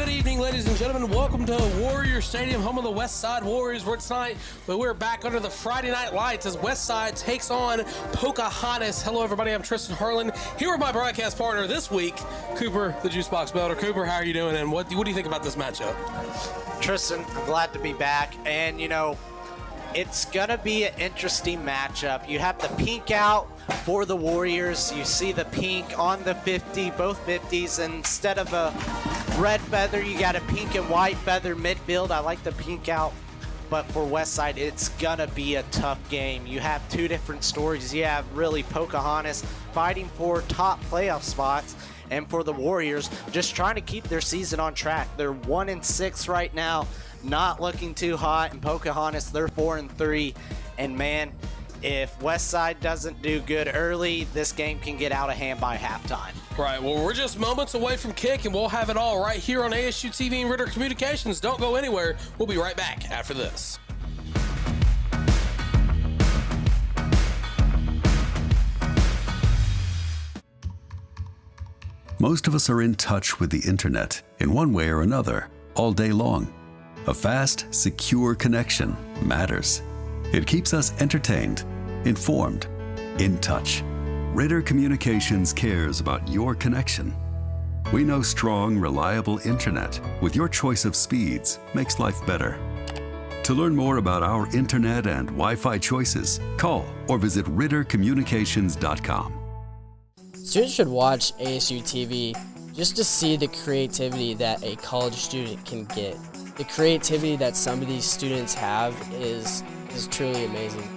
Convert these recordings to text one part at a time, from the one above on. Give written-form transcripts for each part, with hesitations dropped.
Good evening, ladies and gentlemen. Welcome to Warrior Stadium, home of the Westside Warriors. Where tonight, but we're back under the Friday night lights as Westside takes on Pocahontas. Hello, everybody. I'm Tristan Harlan here with my broadcast partner this week, Cooper, the Juicebox Builder. Cooper, how are you doing? And what do you think about this matchup? Tristan, I'm glad to be back. And, it's going to be an interesting matchup. You have the pink out for the Warriors. You see the pink on the 50, both 50s. And instead of a red feather, you got a pink and white feather midfield. I like the pink out. But for Westside, it's going to be a tough game. You have two different stories. You have really Pocahontas fighting for top playoff spots. And for the Warriors, just trying to keep their season on track. They're 1-6 right now, not looking too hot. And Pocahontas, they're 4-3. And man, if Westside doesn't do good early, this game can get out of hand by halftime. Right, well, we're just moments away from kick, and we'll have it all right here on ASU-TV and Ritter Communications. Don't go anywhere. We'll be right back after this. Most of us are in touch with the internet in one way or another all day long. A fast, secure connection matters. It keeps us entertained, informed, in touch. Ritter Communications cares about your connection. We know strong, reliable internet with your choice of speeds makes life better. To learn more about our internet and Wi-Fi choices, call or visit rittercommunications.com. Students should watch ASU TV just to see the creativity that a college student can get. The creativity that some of these students have is truly amazing.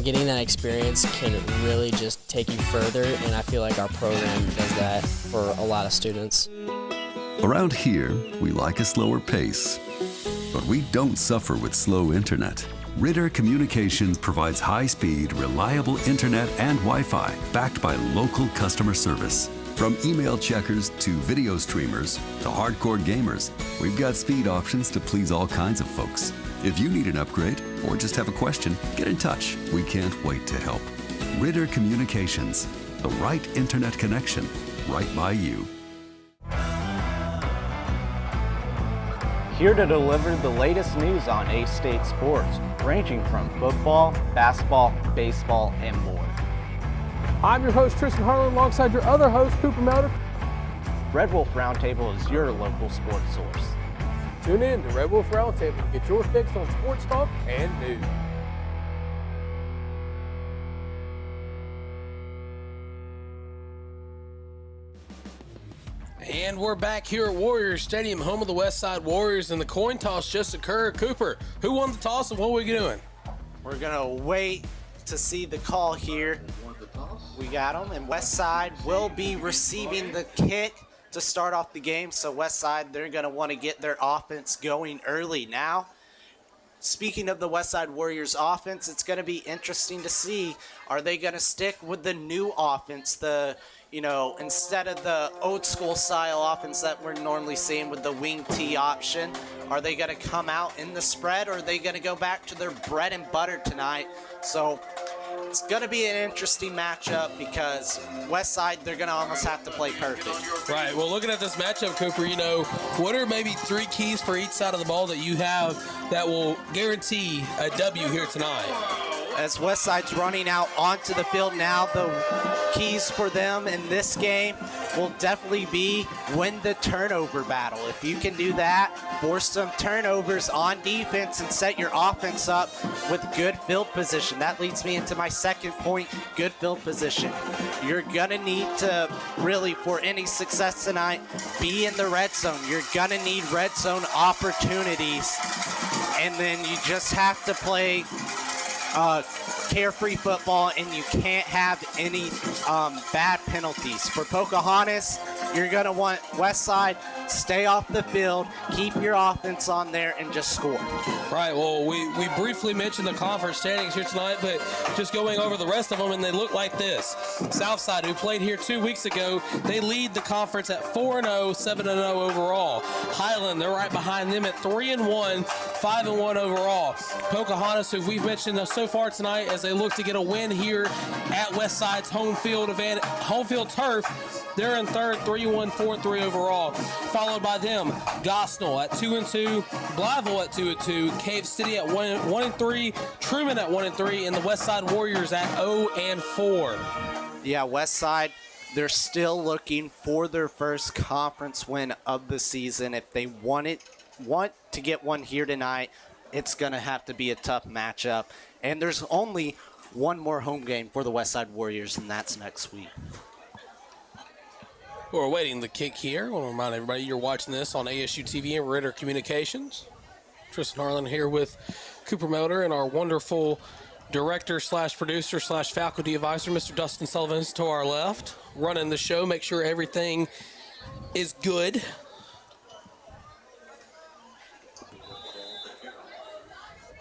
Getting that experience can really just take you further, and I feel like our program does that for a lot of students. Around here, we like a slower pace, but we don't suffer with slow internet. Ritter Communications provides high-speed, reliable internet and Wi-Fi backed by local customer service. From email checkers to video streamers to hardcore gamers, we've got speed options to please all kinds of folks. If you need an upgrade or just have a question, get in touch. We can't wait to help. Ritter Communications, the right internet connection, right by you. Here to deliver the latest news on A-State sports, ranging from football, basketball, baseball, and more. I'm your host, Tristan Harlan, alongside your other host, Cooper Melder. Red Wolf Roundtable is your local sports source. Tune in to Red Wolf Roundtable to get your fix on sports talk and news. And we're back here at Warrior Stadium, home of the Westside Warriors, and the coin toss just occurred. Cooper, who won the toss and what are we doing? We're going to wait to see the call here. We got them, and Westside will be receiving the kick to start off the game. So Westside, they're going to want to get their offense going early now. Speaking of the Westside Warriors offense, it's going to be interesting to see, are they going to stick with the new offense, instead of the old school style offense that we're normally seeing with the wing T option? Are they going to come out in the spread, or are they going to go back to their bread and butter tonight? So it's going to be an interesting matchup because Westside, they're going to almost have to play perfect. Right. Well, looking at this matchup, Cooper, what are maybe three keys for each side of the ball that you have that will guarantee a W here tonight? As Westside's running out onto the field now, the keys for them in this game will definitely be win the turnover battle. If you can do that, force some turnovers on defense and set your offense up with good field position. That leads me into my second point, good field position. You're going to need to really, for any success tonight, be in the red zone. You're going to need red zone opportunities. And then you just have to play carefree football, and you can't have any bad penalties. For Pocahontas, you're going to want Westside stay off the field, keep your offense on there, and just score. Right, well, we briefly mentioned the conference standings here tonight, but just going over the rest of them, and they look like this. Southside, who played here 2 weeks ago, they lead the conference at 4-0, 7-0 overall. Highland, they're right behind them at 3-1, 5-1 overall. Pocahontas, who we've mentioned so far tonight, as they look to get a win here at Westside's home field turf, they're in third, 3-1, 4-3 overall. Followed by them, Gosnell at 2-2, Blytheville at 2-2, Cave City at 1-3, Truman at 1-3, and the Westside Warriors at 0-4. Yeah, Westside, they're still looking for their first conference win of the season. If they want to get one here tonight, it's going to have to be a tough matchup. And there's only one more home game for the Westside Warriors, and that's next week. We're awaiting the kick here. I want to remind everybody you're watching this on ASU-TV and Ritter Communications. Tristan Harlan here with Cooper Melder and our wonderful director/producer/faculty advisor, Mr. Dustin Sullivan, is to our left, running the show, make sure everything is good.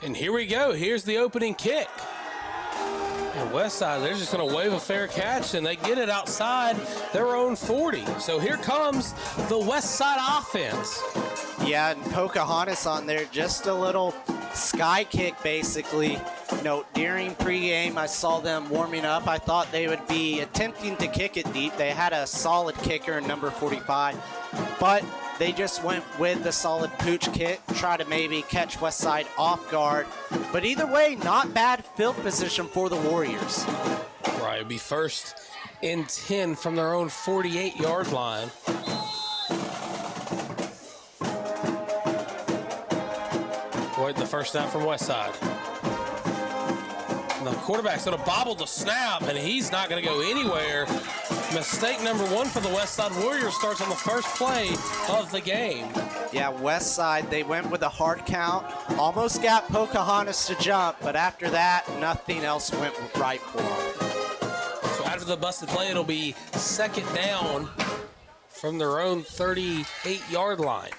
And here we go. Here's the opening kick. And Westside, they're just going to wave a fair catch, and they get it outside their own 40. So here comes the Westside offense. Yeah, and Pocahontas on there, just a little sky kick, basically. You know, during pregame, I saw them warming up. I thought they would be attempting to kick it deep. They had a solid kicker in number 45, but they just went with the solid pooch kick, try to maybe catch Westside off guard. But either way, not bad field position for the Warriors. Right, it'll be first and 10 from their own 48-yard line. Avoid the first down from Westside. And the quarterback's going to bobble the snap, and he's not going to go anywhere. Mistake number one for the Westside Warriors starts on the first play of the game. Yeah, Westside, they went with a hard count, almost got Pocahontas to jump, but after that, nothing else went right for them. So after the busted play, it'll be second down from their own 38-yard line.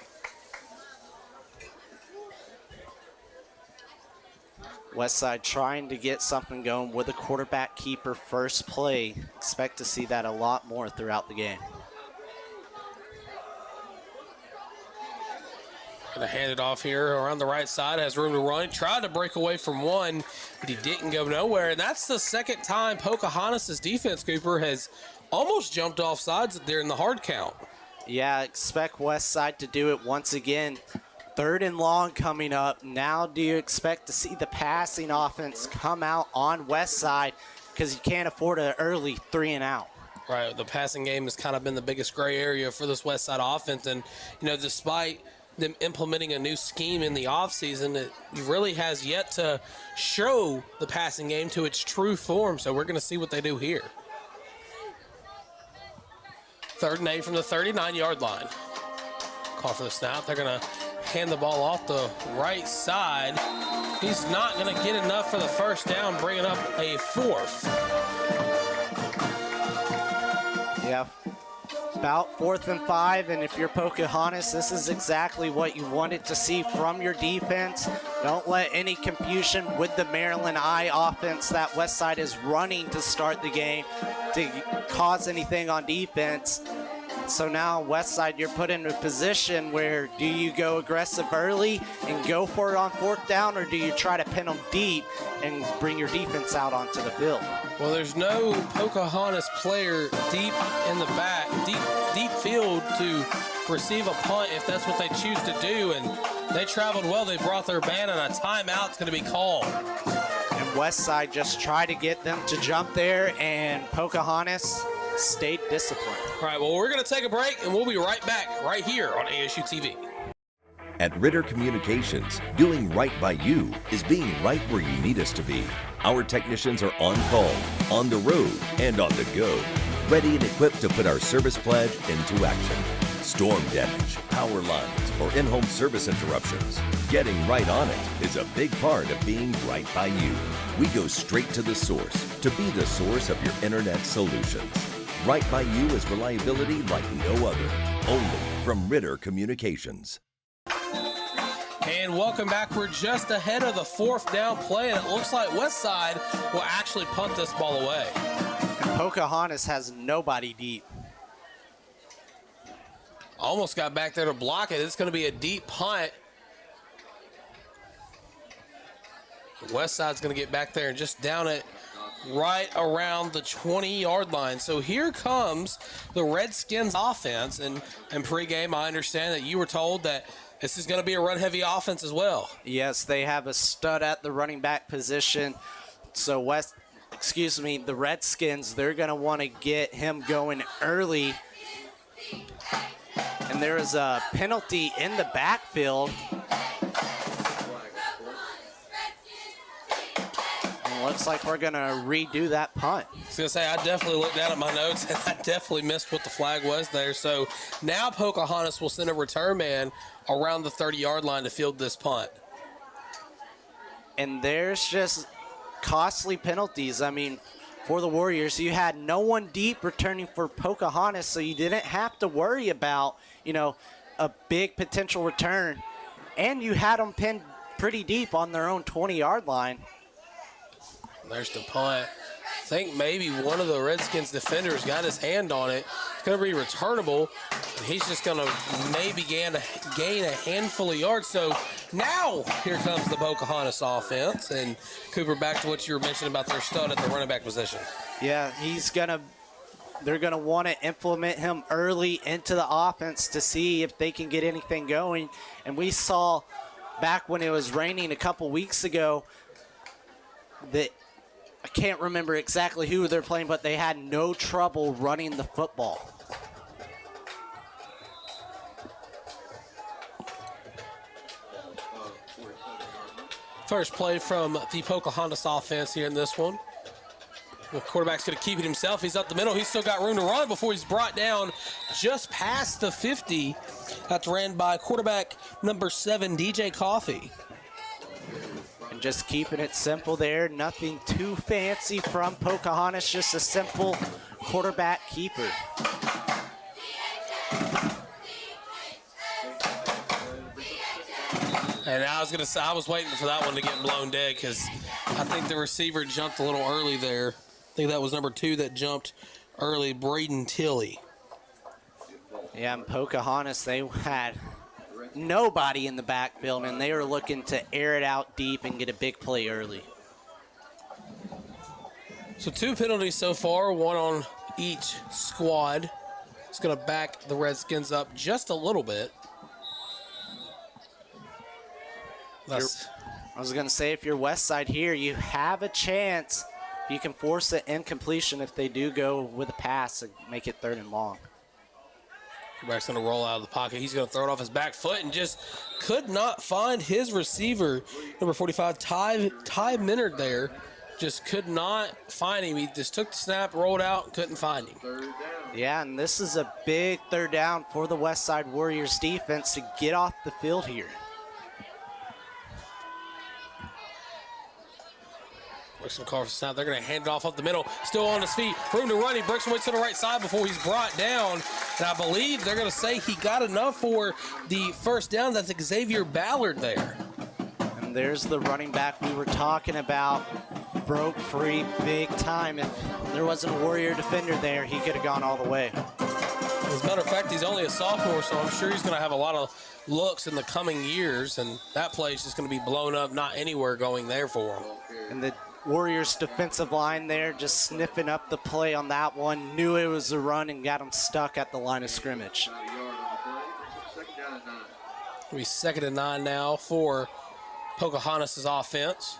Westside trying to get something going with a quarterback keeper first play. Expect to see that a lot more throughout the game. Gonna hand it off here around the right side, has room to run. Tried to break away from one, but he didn't go nowhere. And that's the second time Pocahontas' defense, Cooper, has almost jumped off sides there in the hard count. Yeah, expect Westside to do it once again. Third and long coming up. Now do you expect to see the passing offense come out on Westside, because you can't afford an early 3-and-out. Right, the passing game has kind of been the biggest gray area for this Westside offense. And, you know, despite them implementing a new scheme in the offseason, it really has yet to show the passing game to its true form. So we're going to see what they do here. 3rd and 8 from the 39-yard line. Call for the snap. They're going to hand the ball off the right side. He's not going to get enough for the first down, bringing up a 4th. Yeah, about 4th and 5, and if you're Pocahontas, this is exactly what you wanted to see from your defense. Don't let any confusion with the Maryland Eye offense that Westside is running to start the game to cause anything on defense. So now Westside, you're put in a position where do you go aggressive early and go for it on 4th down, or do you try to pin them deep and bring your defense out onto the field? Well, there's no Pocahontas player deep in the back, deep field to receive a punt if that's what they choose to do. And they traveled well. They brought their band, and a timeout's going to be called. And Westside just tried to get them to jump there, and Pocahontas stayed disciplined. All right, well, we're going to take a break, and we'll be right back right here on ASU TV. At Ritter Communications, doing right by you is being right where you need us to be. Our technicians are on call, on the road, and on the go, ready and equipped to put our service pledge into action. Storm damage, power lines, or in-home service interruptions. Getting right on it is a big part of being right by you. We go straight to the source to be the source of your internet solutions. Right by you is reliability like no other. Only from Ritter Communications. And welcome back. We're just ahead of the 4th down play, and it looks like Westside will actually punt this ball away. Pocahontas has nobody deep. Almost got back there to block it. It's going to be a deep punt. Westside's going to get back there and just down it right around the 20-yard line. So here comes the Redskins offense. And pregame, I understand that you were told that this is going to be a run-heavy offense as well. Yes, they have a stud at the running back position. So the Redskins, they're going to want to get him going early. And there is a penalty in the backfield. Looks like we're going to redo that punt. I was going to say, I definitely looked down at my notes, and I definitely missed what the flag was there. So now Pocahontas will send a return man around the 30-yard line to field this punt. And there's just costly penalties. I mean, for the Warriors, you had no one deep returning for Pocahontas, so you didn't have to worry about, a big potential return. And you had them pinned pretty deep on their own 20-yard line. There's the punt. I think maybe one of the Redskins defenders got his hand on it. It's going to be returnable. And he's just going to maybe gain a handful of yards. So now here comes the Pocahontas offense. And Cooper, back to what you were mentioning about their stud at the running back position. Yeah, they're going to want to implement him early into the offense to see if they can get anything going. And we saw back when it was raining a couple weeks ago that I can't remember exactly who they're playing, but they had no trouble running the football. First play from the Pocahontas offense here in this one. The quarterback's going to keep it himself. He's up the middle. He's still got room to run before he's brought down just past the 50. That's ran by quarterback number 7, DJ Coffey. And just keeping it simple there. Nothing too fancy from Pocahontas. Just a simple quarterback keeper. And I was gonna say, I was waiting for that one to get blown dead because I think the receiver jumped a little early there. I think that was number 2 that jumped early, Braden Tilley. Yeah, and Pocahontas, they had nobody in the backfield, and they were looking to air it out deep and get a big play early. So 2 penalties so far, 1 on each squad. It's gonna back the Redskins up just a little bit. I was going to say, if you're Westside here, you have a chance. You can force an incompletion if they do go with a pass and make it 3rd and long. Quarterback's going to roll out of the pocket. He's going to throw it off his back foot and just could not find his receiver. Number 45, Ty Minard there. Just could not find him. He just took the snap, rolled out, and couldn't find him. Yeah, and this is a big 3rd down for the Westside Warriors defense to get off the field here. Snap. They're going to hand it off up the middle. Still on his feet. Room to run. He breaks away to the right side before he's brought down. And I believe they're going to say he got enough for the 1st down. That's Xavier Ballard there. And there's the running back we were talking about. Broke free big time. If there wasn't a Warrior defender there, he could have gone all the way. As a matter of fact, he's only a sophomore, so I'm sure he's going to have a lot of looks in the coming years. And that play is just going to be blown up, not anywhere going there for him. And the Warriors defensive line there just sniffing up the play on that one. Knew it was a run and got him stuck at the line of scrimmage. It'll be 2nd and 9 now for Pocahontas' offense.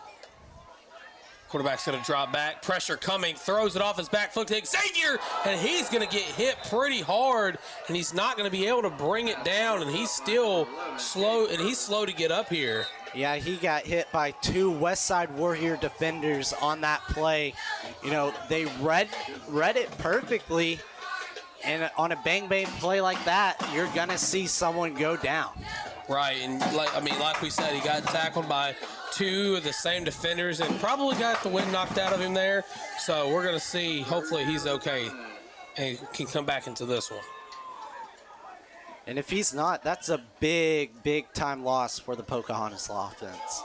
Quarterback's going to drop back. Pressure coming. Throws it off his back foot to Xavier. And he's going to get hit pretty hard. And he's not going to be able to bring it down. And he's still slow. And he's slow to get up here. Yeah, he got hit by 2 Westside Warrior defenders on that play. They read it perfectly. And on a bang-bang play like that, you're going to see someone go down. Right, and like we said, he got tackled by 2 of the same defenders and probably got the wind knocked out of him there. So we're going to see, hopefully he's okay. and can come back into this one. And if he's not, that's a big, big time loss for the Pocahontas offense.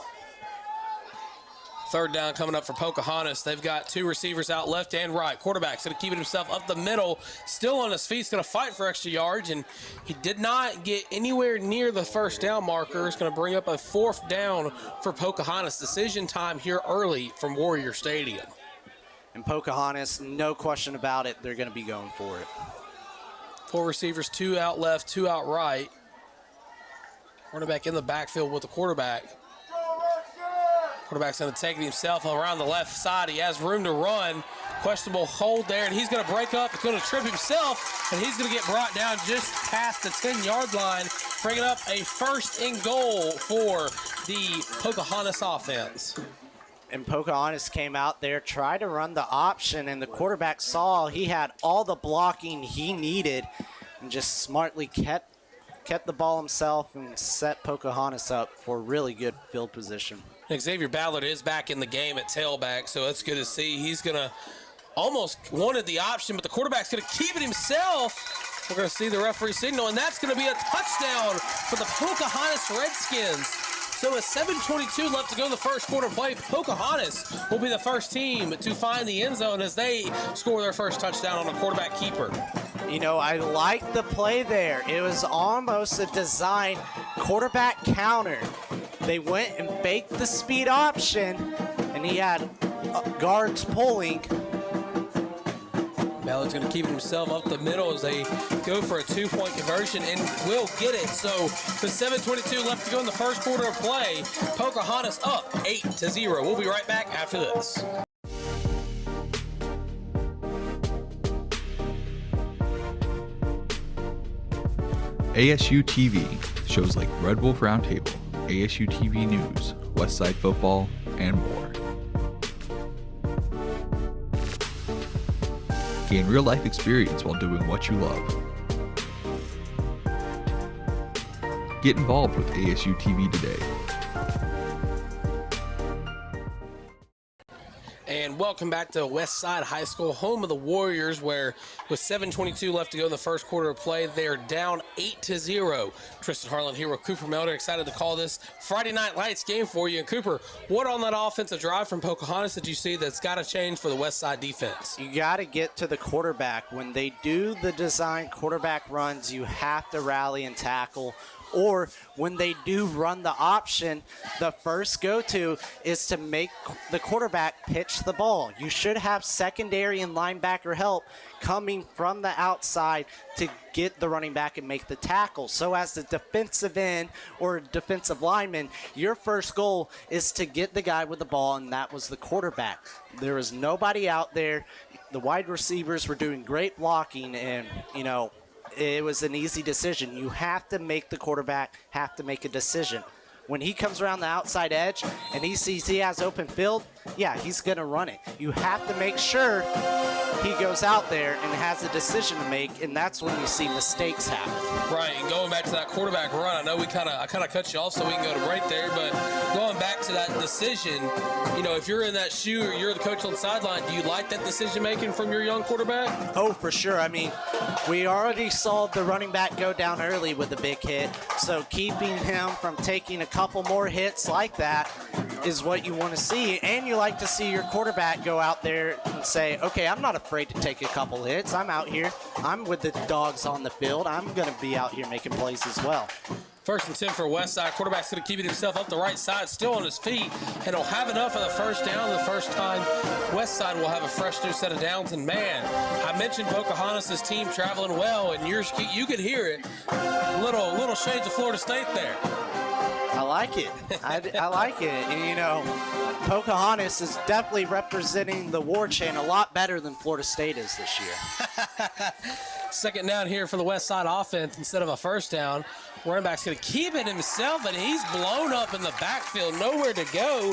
Third down coming up for Pocahontas. They've got two receivers out left and right. Quarterback's going to keep it himself up the middle, still on his feet. He's going to fight for extra yards, and he did not get anywhere near the first down marker. It's going to bring up a fourth down for Pocahontas. Decision time here early from Warrior Stadium. And Pocahontas, no question about it, they're going to be going for it. Four receivers, two out left, two out right. Running back in the backfield with the quarterback. Quarterback's going to take it himself around the left side. He has room to run. Questionable hold there, and he's going to break up. He's going to trip himself, and he's going to get brought down just past the 10-yard line, bringing up a first and goal for the Pocahontas offense. And Pocahontas came out there, tried to run the option, and the quarterback saw he had all the blocking he needed and just smartly kept the ball himself and set Pocahontas up for really good field position. Xavier Ballard is back in the game at tailback, so that's good to see. He's going to almost wanted the option, but the quarterback's going to keep it himself. We're going to see the referee signal, and that's going to be a touchdown for the Pocahontas Redskins. So with 7:22 left to go in the first quarter play, Pocahontas will be the first team to find the end zone as they score their first touchdown on a quarterback keeper. You know, I like the play there. It was almost a design quarterback counter. They went and baked the speed option, and he had guards pulling. Ballard's going to keep himself up the middle as they go for a two-point conversion and will get it. So with 7:22 left to go in the first quarter of play, Pocahontas up 8-0. We'll be right back after this. ASU-TV, shows like Red Wolf Roundtable, ASU-TV News, Westside Football, and more. Gain real-life experience while doing what you love. Get involved with ASU-TV today. And welcome back to Westside High School, home of the Warriors, where with 7:22 left to go in the first quarter of play, they're down 8-0. Tristan Harlan here with Cooper Melder, excited to call this Friday Night Lights game for you. And Cooper, what on that offensive drive from Pocahontas did you see that's got to change for the Westside defense? You got to get to the quarterback. When they do the design quarterback runs, you have to rally and tackle. Or when they do run the option, the first go-to is to make the quarterback pitch the ball. You should have secondary and linebacker help coming from the outside to get the running back and make the tackle. So as the defensive end or defensive lineman, your first goal is to get the guy with the ball, and that was the quarterback. There was nobody out there. The wide receivers were doing great blocking, and, you know, it was an easy decision. You have to make the quarterback have to make a decision. When he comes around the outside edge and he sees he has open field, yeah, he's going to run it. You have to make sure he goes out there and has a decision to make, and that's when you see mistakes happen. Right, and going back to that quarterback run, I know I kind of cut you off so we can go to break there, but going back to that decision, you know, if you're in that shoe or you're the coach on the sideline, do you like that decision-making from your young quarterback? Oh, for sure. I mean, we already saw the running back go down early with a big hit, so keeping him from taking a couple more hits like that is what you want to see, and you like to see your quarterback go out there and say, okay, I'm not afraid to take a couple hits. I'm out here. I'm with the dogs on the field. I'm going to be out here making plays as well. First and 10 for Westside. Quarterback's going to keep it himself up the right side, still on his feet, and he'll have enough of the first down the first time. Westside will have a fresh new set of downs, and man, I mentioned Pocahontas' team traveling well, and you could hear it. Little shades of Florida State there. I like it. I like it. And, you know, Pocahontas is definitely representing the War Chain a lot better than Florida State is this year. Second down here for the Westside offense instead of a first down. Running back's going to keep it himself, and he's blown up in the backfield, nowhere to go.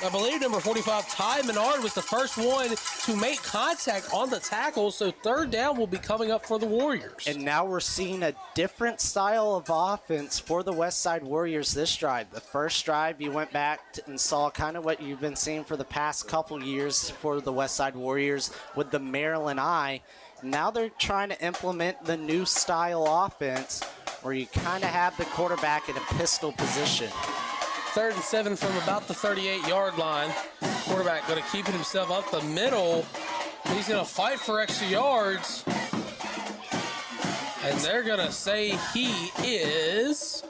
I believe number 45, Ty Menard, was the first one to make contact on the tackle, so third down will be coming up for the Warriors. And now we're seeing a different style of offense for the Westside Warriors this drive. The first drive, you went back and saw kind of what you've been seeing for the past couple years for the Westside Warriors with the Maryland Eye. Now they're trying to implement the new style offense where you kind of have the quarterback in a pistol position. 3rd and 7 from about the 38-yard line. Quarterback going to keep it himself up the middle. He's going to fight for extra yards. And they're going to say he is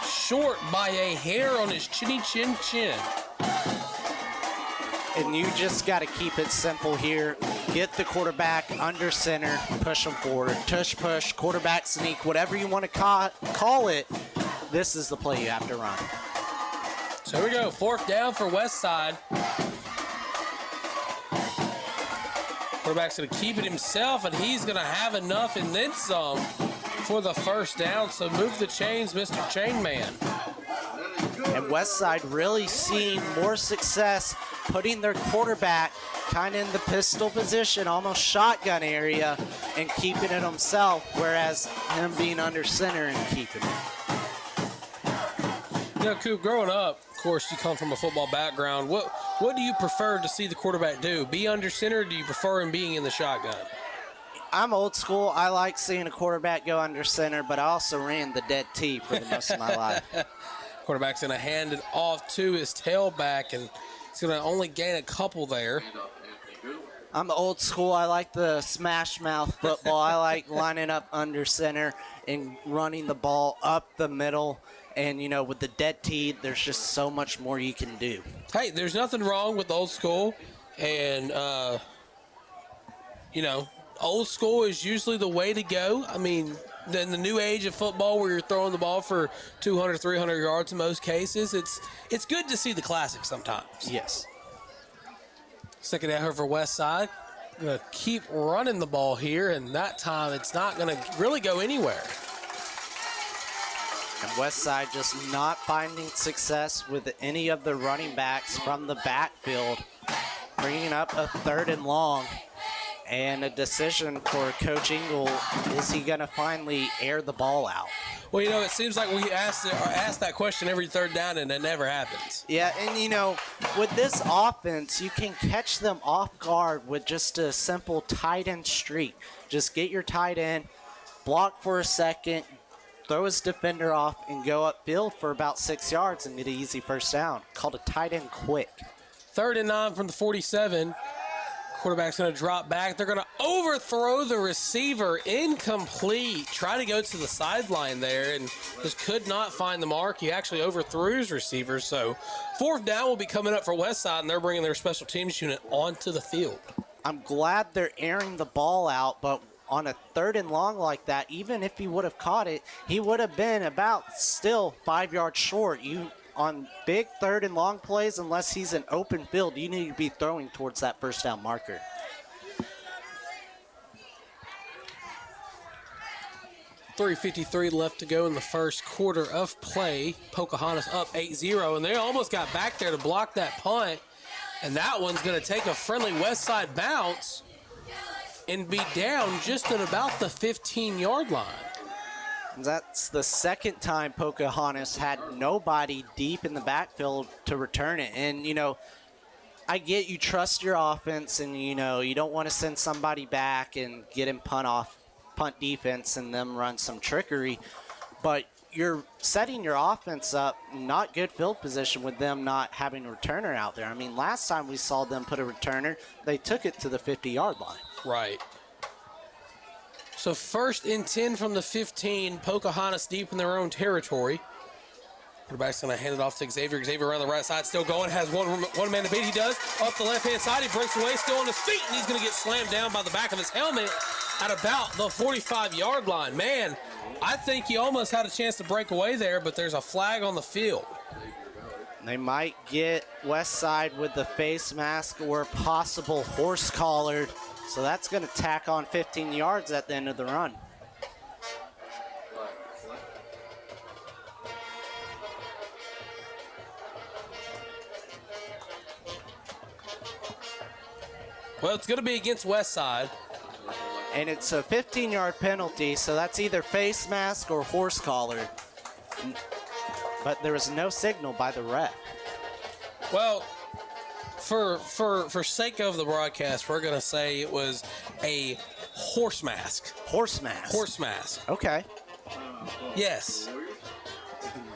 short by a hair on his chinny chin chin. And you just got to keep it simple here. Get the quarterback under center, push him forward, tush push, quarterback sneak, whatever you want to call it. This is the play you have to run. So here we go, 4th down for Westside. Quarterback's going to keep it himself, and he's going to have enough and then some for the 1st down. So move the chains, Mr. Chainman. And Westside really seeing more success putting their quarterback kind of in the pistol position, almost shotgun area, and keeping it himself, whereas him being under center and keeping it. You know, Coop, growing up, of course, you come from a football background. What do you prefer to see the quarterback do? Be under center, or do you prefer him being in the shotgun? I'm old school. I like seeing a quarterback go under center, but I also ran the dead T for the most of my life. Quarterback's going to hand it off to his tailback, and he's going to only gain a couple there. I'm old school. I like the smash mouth football. I like lining up under center and running the ball up the middle. And, you know, with the dead T, there's just so much more you can do. Hey, there's nothing wrong with old school. And, you know, old school is usually the way to go. I mean, in the new age of football where you're throwing the ball for 200, 300 yards in most cases, it's good to see the classics sometimes. Yes. 2nd down here for Westside. Going to keep running the ball here, and that time it's not going to really go anywhere. And Westside just not finding success with any of the running backs from the backfield, bringing up a 3rd and long. And a decision for Coach Engel, is he going to finally air the ball out? Well, you know, it seems like we ask that question every 3rd down, and it never happens. Yeah, and, you know, with this offense, you can catch them off guard with just a simple tight end streak. Just get your tight end, block for a second, throw his defender off, and go upfield for about 6 yards and get an easy 1st down. Called a tight end quick. 3rd and 9 from the 47. Quarterback's going to drop back. They're going to overthrow the receiver. Incomplete. Try to go to the sideline there and just could not find the mark. He actually overthrew his receiver. So 4th down will be coming up for Westside, and they're bringing their special teams unit onto the field. I'm glad they're airing the ball out, but on a 3rd and long like that, even if he would have caught it, he would have been about still 5 yards short. On big 3rd and long plays, unless he's in open field, you need to be throwing towards that 1st down marker. .353 left to go in the 1st quarter of play. Pocahontas up 8-0, and they almost got back there to block that punt. And that one's going to take a friendly Westside bounce and be down just at about the 15-yard line. That's the 2nd time Pocahontas had nobody deep in the backfield to return it. And, you know, I get you trust your offense and, you know, you don't want to send somebody back and get him punt defense and them run some trickery. But you're setting your offense up not good field position with them not having a returner out there. I mean, last time we saw them put a returner, they took it to the 50-yard line. Right. So 1st and 10 from the 15, Pocahontas deep in their own territory. Quarterback's going to hand it off to Xavier. Xavier around the right side, still going, has one man to beat. He does. Up the left-hand side, he breaks away, still on his feet, and he's going to get slammed down by the back of his helmet at about the 45-yard line. Man, I think he almost had a chance to break away there, but there's a flag on the field. They might get Westside with the face mask or possible horse collar. So that's going to tack on 15 yards at the end of the run. Well, it's going to be against Westside. And it's a 15-yard penalty, so that's either face mask or horse collar. But there was no signal by the ref. Well, for sake of the broadcast, we're going to say it was a horse mask. Horse mask. Horse mask. Okay. Yes.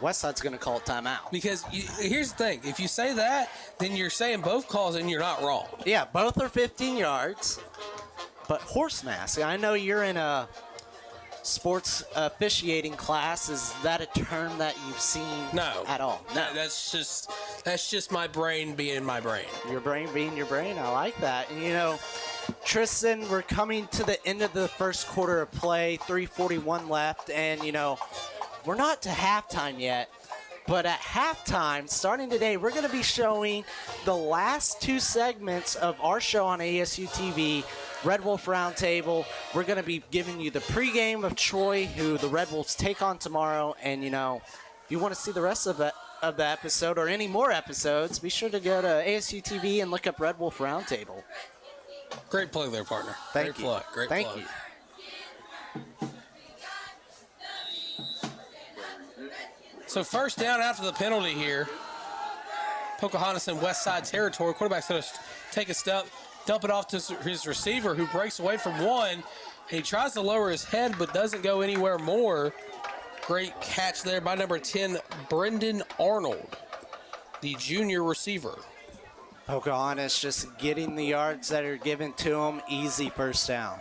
Westside's going to call timeout. Because here's the thing. If you say that, then you're saying both calls and you're not wrong. Yeah, both are 15 yards. But horse mask, I know you're in a sports officiating class. Is that a term that you've seen No. at all? No. That's just my brain being my brain. Your brain being your brain. I like that. And, you know, Tristan, we're coming to the end of the first quarter of play, 3:41 left, and, you know, we're not to halftime yet, but at halftime, starting today, we're going to be showing the last two segments of our show on ASU-TV, Red Wolf Roundtable. We're going to be giving you the pregame of Troy, who the Red Wolves take on tomorrow, and, you know, if you want to see the rest of the episode or any more episodes, be sure to go to ASU-TV and look up Red Wolf Roundtable. Great plug there, partner. Thank Great you. plug. Great Thank plug. you. So first down after the penalty here. Pocahontas in Westside territory. Quarterback's going to take a step, dump it off to his receiver, who breaks away from one. And he tries to lower his head but doesn't go anywhere more. Great catch there by number 10, Brendan Arnold, the junior receiver. Pocahontas just getting the yards that are given to him. Easy first down.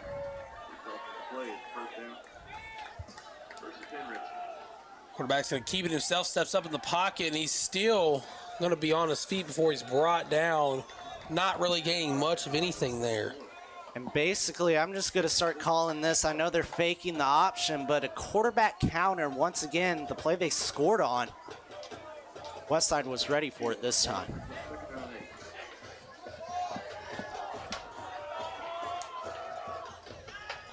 Quarterback's going to keep it himself, steps up in the pocket, and he's still going to be on his feet before he's brought down. Not really gaining much of anything there. And basically, I'm just going to start calling this. I know they're faking the option, but a quarterback counter, once again, the play they scored on. Westside was ready for it this time.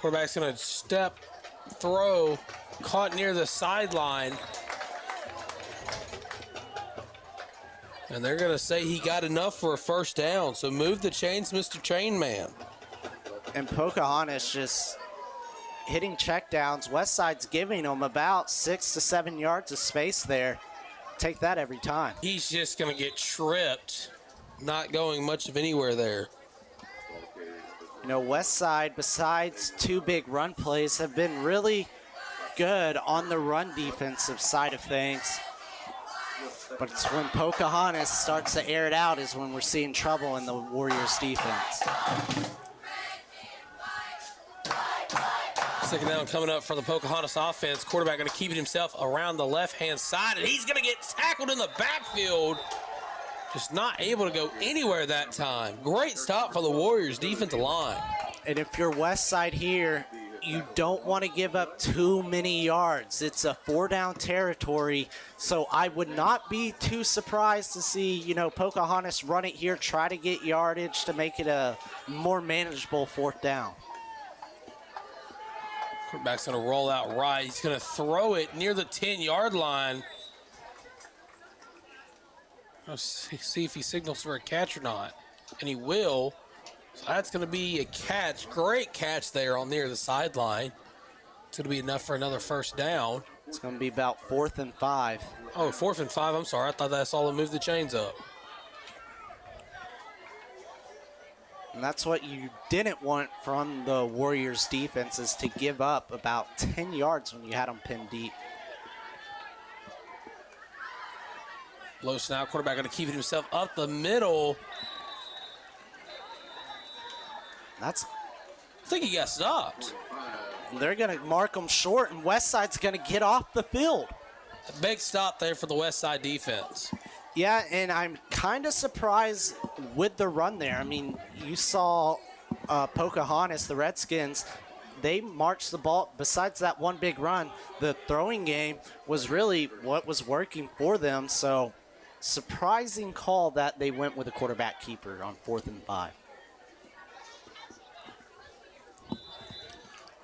Quarterback's going to step, throw, caught near the sideline. And they're going to say he got enough for a first down. So move the chains, Mr. Chainman. And Pocahontas just hitting checkdowns. Westside's giving them about 6 to 7 yards of space there. Take that every time. He's just going to get tripped, not going much of anywhere there. You know, Westside, besides two big run plays, have been really good on the run defensive side of things. But it's when Pocahontas starts to air it out is when we're seeing trouble in the Warriors defense. Second down coming up for the Pocahontas offense. Quarterback going to keep it himself around the left-hand side, and he's going to get tackled in the backfield. Just not able to go anywhere that time. Great stop for the Warriors defensive line. And if you're Westside here, you don't want to give up too many yards. It's a 4-down territory, so I would not be too surprised to see, you know, Pocahontas run it here, try to get yardage to make it a more manageable 4th down. Quarterback's going to roll out right. He's going to throw it near the 10-yard line. Let's see if he signals for a catch or not. And he will. So that's going to be a catch. Great catch there on near the sideline. It's going to be enough for another first down. It's going to be about 4th and 5. Oh, 4th and 5. I'm sorry. I thought that's all to move the chains up. And that's what you didn't want from the Warriors defense, is to give up about 10 yards when you had them pinned deep. Low snap. Quarterback going to keep it himself up the middle. I think he got stopped. And they're going to mark them short, and Westside's going to get off the field. A big stop there for the Westside defense. Yeah, and I'm kind of surprised with the run there. I mean, you saw Pocahontas, the Redskins, they marched the ball. Besides that one big run, the throwing game was really what was working for them. So, surprising call that they went with a quarterback keeper on 4th and 5.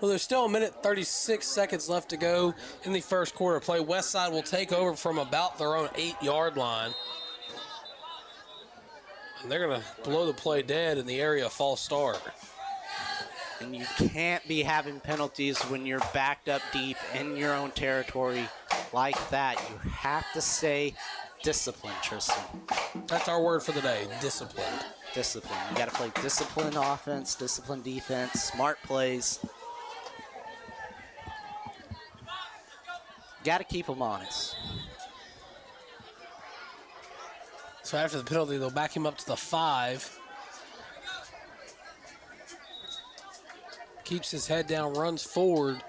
Well, there's still 1:36 left to go in the first quarter play. Westside will take over from about their own 8-yard line. And they're going to blow the play dead in the area of false start. And you can't be having penalties when you're backed up deep in your own territory like that. You have to stay disciplined, Tristan. That's our word for the day, disciplined. Discipline. You got to play disciplined offense, disciplined defense, smart plays. Got to keep them honest. So after the penalty, they'll back him up to the 5. Keeps his head down, runs forward.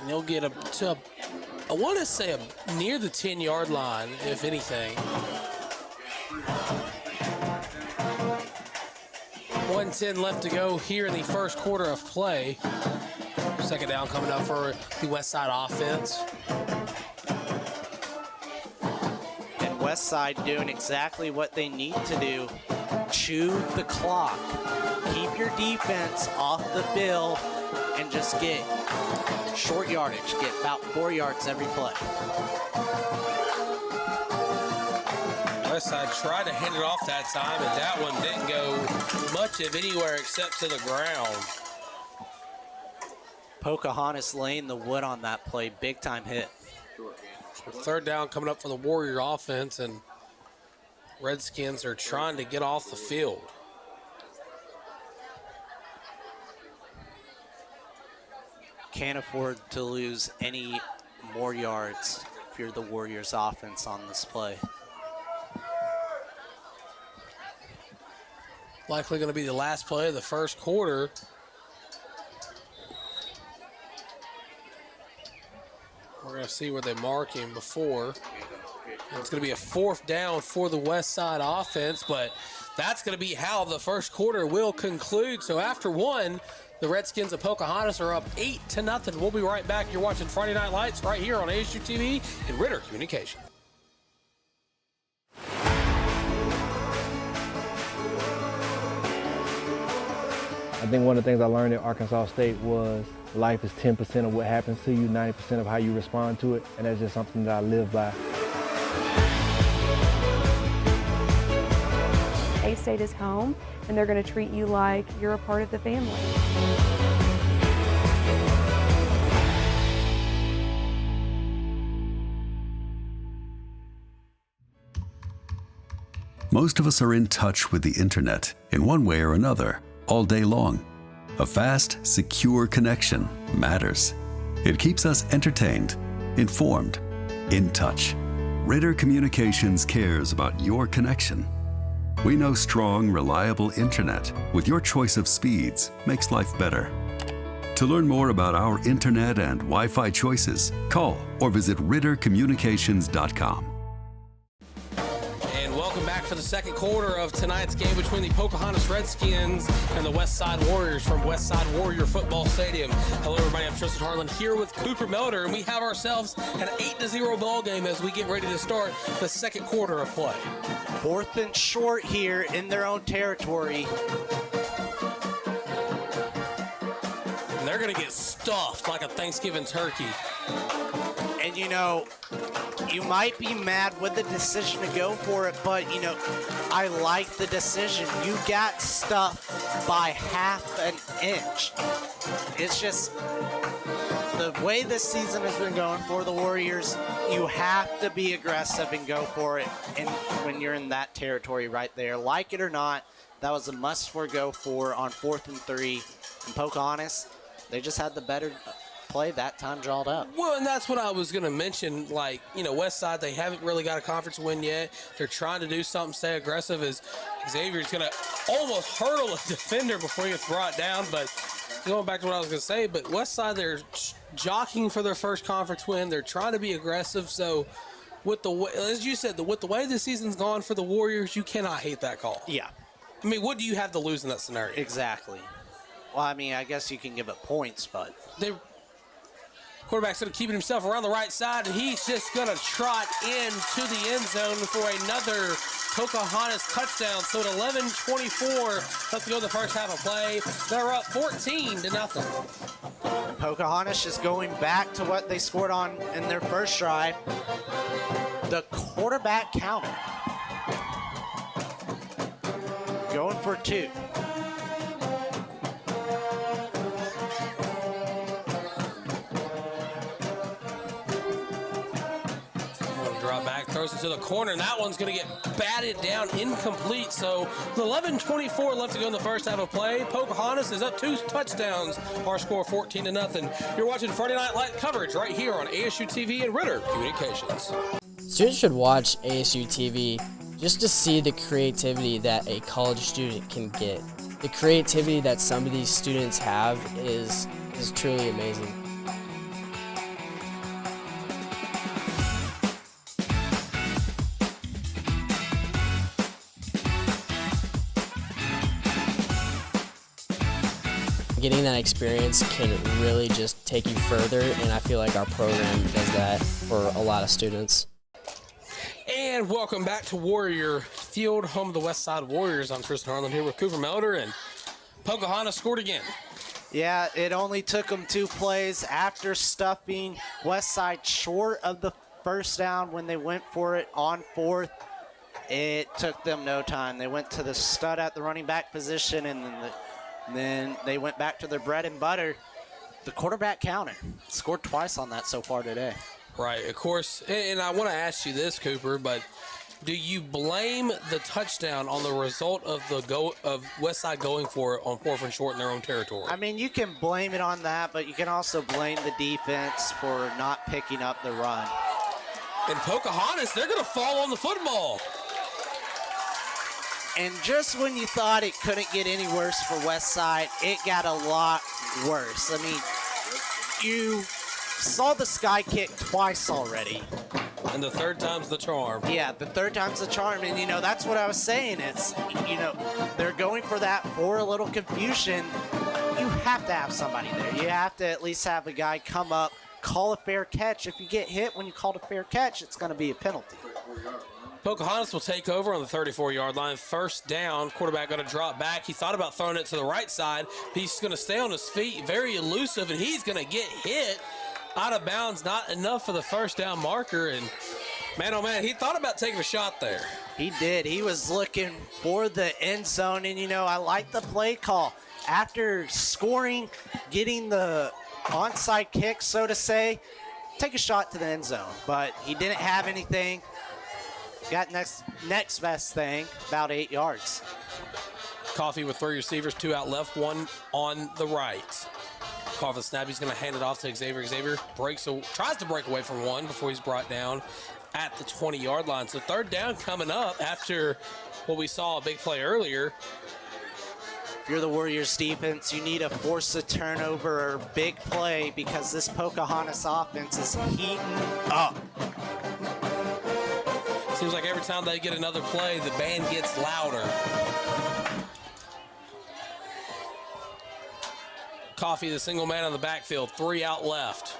And they'll get up to, I want to say, near the 10-yard line, if anything. 1:10 left to go here in the first quarter of play. Second down coming up for the Westside offense. And Westside doing exactly what they need to do. Chew the clock. Keep your defense off the field and just get short yardage. Get about 4 yards every play. Westside tried to hand it off that time, and that one didn't go much of anywhere except to the ground. Pocahontas laying the wood on that play. Big time hit. So third down coming up for the Warrior offense, and Redskins are trying to get off the field. Can't afford to lose any more yards if you're the Warriors offense on this play. Likely going to be the last play of the first quarter. We're going to see where they mark him before. And it's going to be a 4th down for the Westside offense, but that's going to be how the first quarter will conclude. So after one, the Redskins of Pocahontas are up 8-0. We'll be right back. You're watching Friday Night Lights right here on ASU-TV and Ritter Communications. I think one of the things I learned at Arkansas State was life is 10% of what happens to you, 90% of how you respond to it, and that's just something that I live by. A-State is home, and they're going to treat you like you're a part of the family. Most of us are in touch with the internet in one way or another all day long. A fast, secure connection matters. It keeps us entertained, informed, in touch. Ritter Communications cares about your connection. We know strong, reliable internet with your choice of speeds makes life better. To learn more about our internet and Wi-Fi choices, call or visit rittercommunications.com. Welcome back for the second quarter of tonight's game between the Pocahontas Redskins and the Westside Warriors from Westside Warrior Football Stadium. Hello, everybody. I'm Tristan Harlan here with Cooper Melder, and we have ourselves an 8-0 ball game as we get ready to start the second quarter of play. 4th and short here in their own territory. And they're going to get stuffed like a Thanksgiving turkey. And, you know, you might be mad with the decision to go for it, but, you know, I like the decision. You got stuffed by half an inch. It's just the way this season has been going for the Warriors, you have to be aggressive and go for it and when you're in that territory right there. Like it or not, that was a must-for-go for on 4th and 3. And Pocahontas, they just had the better play that time drawed up. Well, and that's what I was going to mention. Like, you know, Westside, they haven't really got a conference win yet. They're trying to do something, stay aggressive, as Xavier's going to almost hurdle a defender before he gets brought down. But going back to what I was going to say, but Westside, they're jockeying for their first conference win. They're trying to be aggressive. So with the way, as you said, with the way the season's gone for the Warriors, you cannot hate that call. Yeah. I mean, what do you have to lose in that scenario? Exactly. Well, I mean, I guess you can give it points, but quarterback's going to keep himself around the right side, and he's just going to trot into the end zone for another Pocahontas touchdown. So at 11:24 left to go the first half of play. They're up 14-0. Pocahontas just going back to what they scored on in their first drive. The quarterback counter. Going for 2. throws it to the corner, and that one's going to get batted down incomplete. So with 11:24 left to go in the first half of play, Pocahontas is up 2 touchdowns. Our score 14-0. You're watching Friday Night Light coverage right here on ASU-TV and Ritter Communications. Students should watch ASU-TV just to see the creativity that a college student can get. The creativity that some of these students have is truly amazing. Getting that experience can really just take you further, and I feel like our program does that for a lot of students. And welcome back to Warrior Field, home of the Westside Warriors. I'm Tristan Harlan here with Cooper Melder, and Pocahontas scored again. Yeah, it only took them 2 plays after stuffing Westside short of the first down when they went for it on 4th. It took them no time. They went to the stud at the running back position, and then they went back to their bread and butter. The quarterback counter scored twice on that so far today. Right, of course. And I want to ask you this, Cooper, but do you blame the touchdown on the result of Westside going for it on 4th and short in their own territory? I mean, you can blame it on that, but you can also blame the defense for not picking up the run. And Pocahontas, they're going to fall on the football. And just when you thought it couldn't get any worse for Westside, it got a lot worse. I mean, you saw the sky kick twice already. And the third time's the charm. Yeah, the third time's the charm. And, you know, that's what I was saying. It's, you know, they're going for that for a little confusion. You have to have somebody there. You have to at least have a guy come up, call a fair catch. If you get hit when you called a fair catch, it's going to be a penalty. Pocahontas will take over on the 34-yard line. First down, quarterback going to drop back. He thought about throwing it to the right side. He's going to stay on his feet, very elusive, and he's going to get hit out of bounds. Not enough for the first down marker, and man, oh man, he thought about taking a shot there. He did. He was looking for the end zone, and, you know, I like the play call. After scoring, getting the onside kick, so to say, take a shot to the end zone, but he didn't have anything. Got next best thing, about 8 yards. Coffee with 3 receivers, 2 out left, 1 on the right. Call for the snap. He's going to hand it off to Xavier. Xavier tries to break away from 1 before he's brought down at the 20-yard line. So third down coming up after what we saw a big play earlier. If you're the Warriors defense, you need to force a turnover or big play because this Pocahontas offense is heating up. Seems like every time they get another play, the band gets louder. Coffee, the single man on the backfield, 3 out left.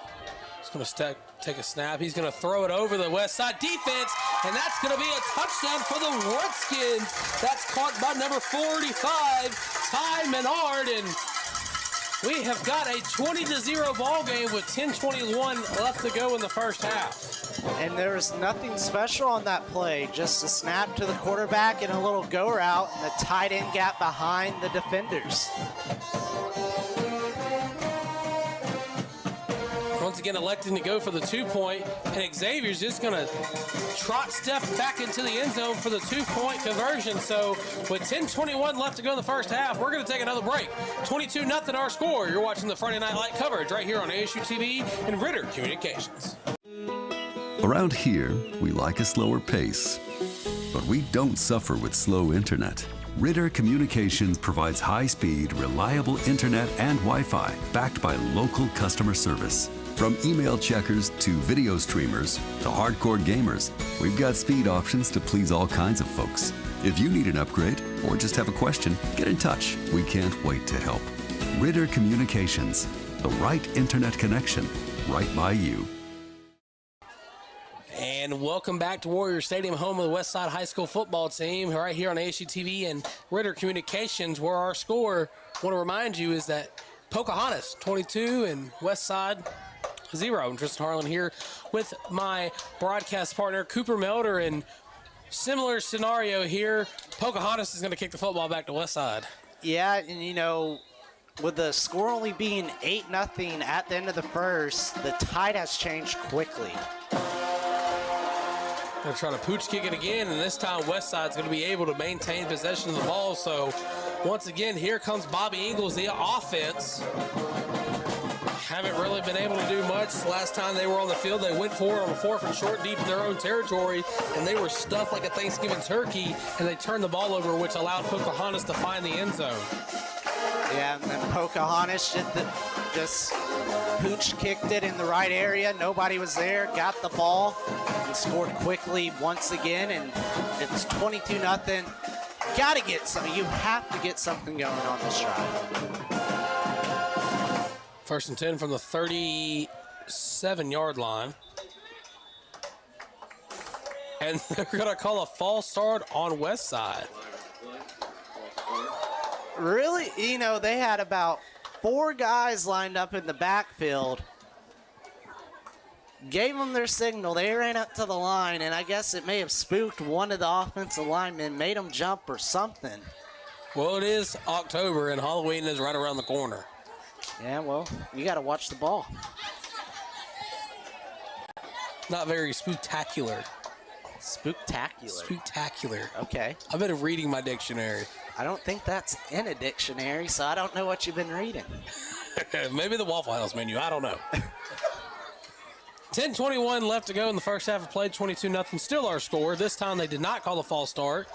He's going to take a snap. He's going to throw it over the Westside defense, and that's going to be a touchdown for the Redskins. That's caught by number 45, Ty Menard, and we have got a 20-0 ball game with 10:21 left to go in the first half. And there was nothing special on that play, just a snap to the quarterback and a little go route and the tight end gap behind the defenders. Once again electing to go for the 2-point, and Xavier's just going to trot step back into the end zone for the 2-point conversion. So with 10:21 left to go in the first half, we're going to take another break. 22-0 our score. You're watching the Friday Night Light coverage right here on ASU-TV and Ritter Communications. Around here, we like a slower pace, but we don't suffer with slow internet. Ritter Communications provides high-speed, reliable internet and Wi-Fi backed by local customer service. From email checkers to video streamers to hardcore gamers, we've got speed options to please all kinds of folks. If you need an upgrade or just have a question, get in touch. We can't wait to help. Ritter Communications, the right internet connection, right by you. And welcome back to Warrior Stadium, home of the Westside High School football team, right here on ASU-TV and Ritter Communications, where our score, I want to remind you, is that Pocahontas 22 and Westside 0. I'm Tristan Harlan here with my broadcast partner, Cooper Melder, and similar scenario here. Pocahontas is going to kick the football back to Westside. Yeah, and you know, with the score only being 8-0 at the end of the first, the tide has changed quickly. They're trying to pooch kick it again, and this time Westside's going to be able to maintain possession of the ball. So once again, here comes Bobby Ingles, the offense. Haven't really been able to do much. Last time they were on the field, they went for it on a 4th and short deep in their own territory, and they were stuffed like a Thanksgiving turkey, and they turned the ball over, which allowed Pocahontas to find the end zone. Yeah, and then Pocahontas just pooch kicked it in the right area. Nobody was there, got the ball, and scored quickly once again, and it's 22-0. Got to get some. You have to get something going on this drive. 1st and 10 from the 37-yard line. And they're going to call a false start on Westside. Really? You know, they had about 4 guys lined up in the backfield. Gave them their signal. They ran up to the line, and I guess it may have spooked one of the offensive linemen, made them jump or something. Well, it is October, and Halloween is right around the corner. Yeah, well, you got to watch the ball. Not very spooktacular. Spooktacular. Spooktacular. Okay. I've been reading my dictionary. I don't think that's in a dictionary, so I don't know what you've been reading. Maybe the Waffle House menu. I don't know. 10:21 left to go in the first half of play. 22-0. Still our score. This time they did not call the false start.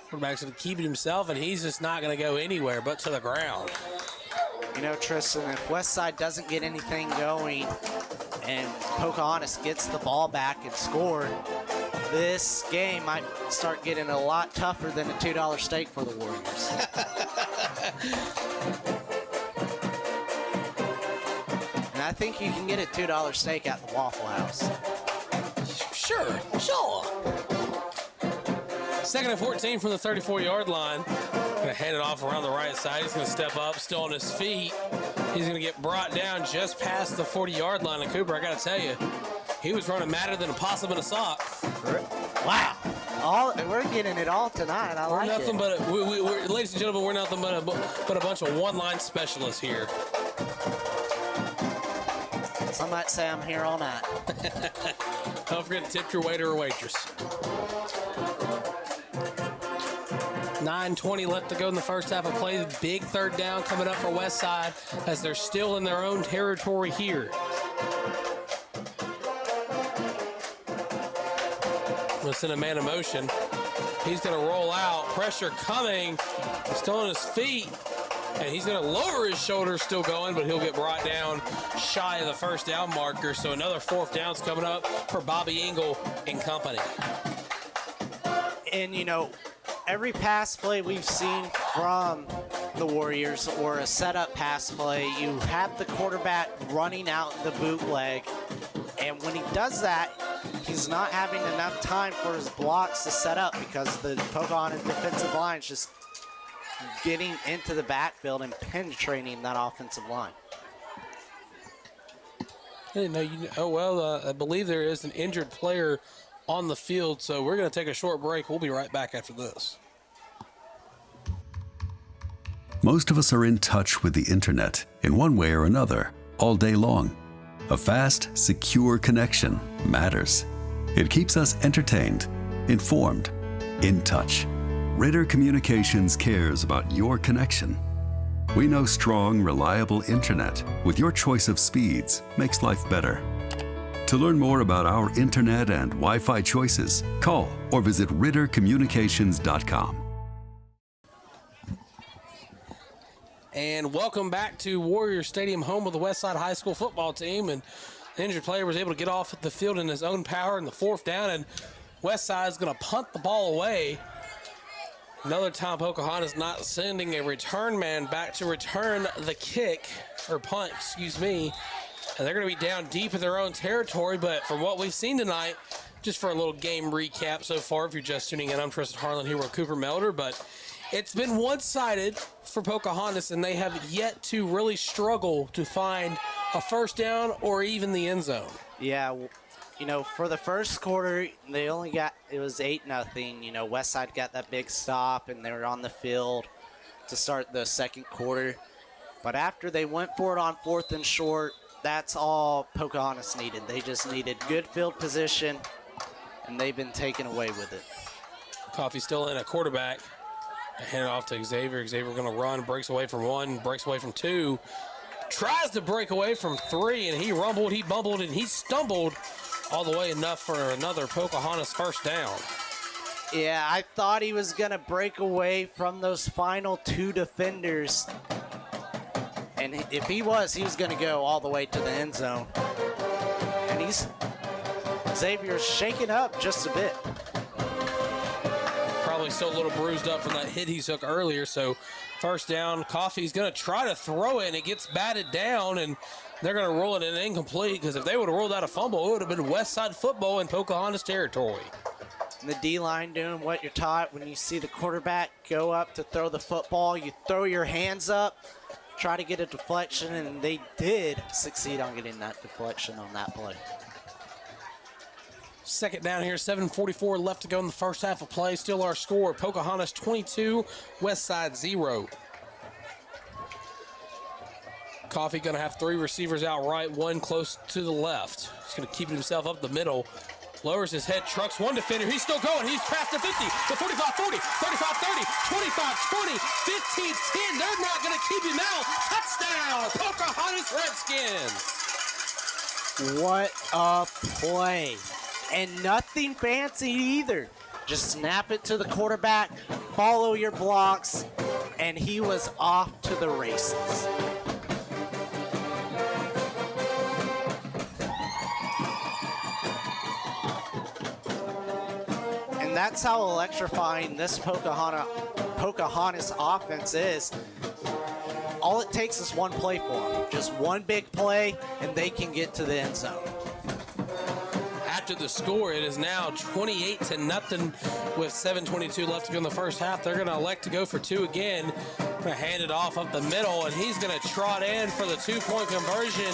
Quarterback's going to keep it himself, and he's just not going to go anywhere but to the ground. You know, Tristan, if Westside doesn't get anything going and Pocahontas gets the ball back and scored, this game might start getting a lot tougher than a $2 steak for the Warriors. And I think you can get a $2 steak at the Waffle House. Sure. 2nd and 14 from the 34-yard line. Going to hand it off around the right side. He's going to step up, still on his feet. He's going to get brought down just past the 40-yard line. And Cooper, I got to tell you, he was running madder than a possum in a sock. Wow. We're getting it all tonight. We're nothing but ladies and gentlemen, we're nothing but a bunch of one-line specialists here. Some might say I'm here all night. Don't forget to tip your waiter or waitress. 9:20 left to go in the first half of play. Big 3rd down coming up for Westside as they're still in their own territory here. Let's send a man in motion. He's going to roll out. Pressure coming. Still on his feet. And he's going to lower his shoulders, still going, but he'll get brought down shy of the 1st down marker. So another 4th down's coming up for Bobby Ingle and company. And, you know, every pass play we've seen from the Warriors or a setup pass play, you have the quarterback running out the bootleg. And when he does that, he's not having enough time for his blocks to set up because the Pocahontas defensive line is just getting into the backfield and penetrating that offensive line. I didn't know I believe there is an injured player on the field, so we're going to take a short break. We'll be right back after this. Most of us are in touch with the internet in one way or another all day long. A fast, secure connection matters. It keeps us entertained, informed, in touch. Ritter Communications cares about your connection. We know strong, reliable internet with your choice of speeds makes life better. To learn more about our internet and Wi-Fi choices, call or visit rittercommunications.com. And welcome back to Warrior Stadium, home of the Westside High School football team. And the injured player was able to get off the field in his own power in the 4th down, and Westside is going to punt the ball away. Another time, Pocahontas not sending a return man back to return the kick, or punt, excuse me. And they're going to be down deep in their own territory, but from what we've seen tonight, just for a little game recap so far, if you're just tuning in, I'm Tristan Harlan here with Cooper Melder, but it's been one-sided for Pocahontas, and they have yet to really struggle to find a 1st down or even the end zone. Yeah, you know, for the first quarter, they only got, it was 8-0. You know, Westside got that big stop, and they were on the field to start the 2nd quarter. But after they went for it on 4th and short, that's all Pocahontas needed. They just needed good field position and they've been taken away with it. Coffee still in at quarterback. Hand it off to Xavier. Xavier going to run, breaks away from one, breaks away from two, tries to break away from three, and he rumbled, he bumbled, and he stumbled all the way enough for another Pocahontas first down. Yeah, I thought he was going to break away from those final two defenders. And if he was going to go all the way to the end zone. And Xavier's shaking up just a bit. Probably still a little bruised up from that hit he took earlier. So first down, Coffee's going to try to throw it, and it gets batted down, and they're going to roll it in incomplete, because if they would have rolled out a fumble, it would have been Westside football in Pocahontas territory. And the D-line doing what you're taught when you see the quarterback go up to throw the football. You throw your hands up, try to get a deflection, and they did succeed on getting that deflection on that play. Second down here, 7:44 left to go in the first half of play. Still our score, Pocahontas 22, Westside 0. Coffee going to have three receivers out right, one close to the left. He's going to keep himself up the middle. Lowers his head, trucks one defender. He's still going. He's past the 50, the 45, 40, 35, 30, 25, 20, 15, 10. They're not going to keep him out. Touchdown, Pocahontas Redskins. What a play. And nothing fancy either. Just snap it to the quarterback, follow your blocks, and he was off to the races. And that's how electrifying this Pocahontas offense is. All it takes is one play for them. Just one big play, and they can get to the end zone. After the score, it is now 28-0 with 7:22 left to go in the first half. They're going to elect to go for two again. Going to hand it off up the middle, and he's going to trot in for the two-point conversion.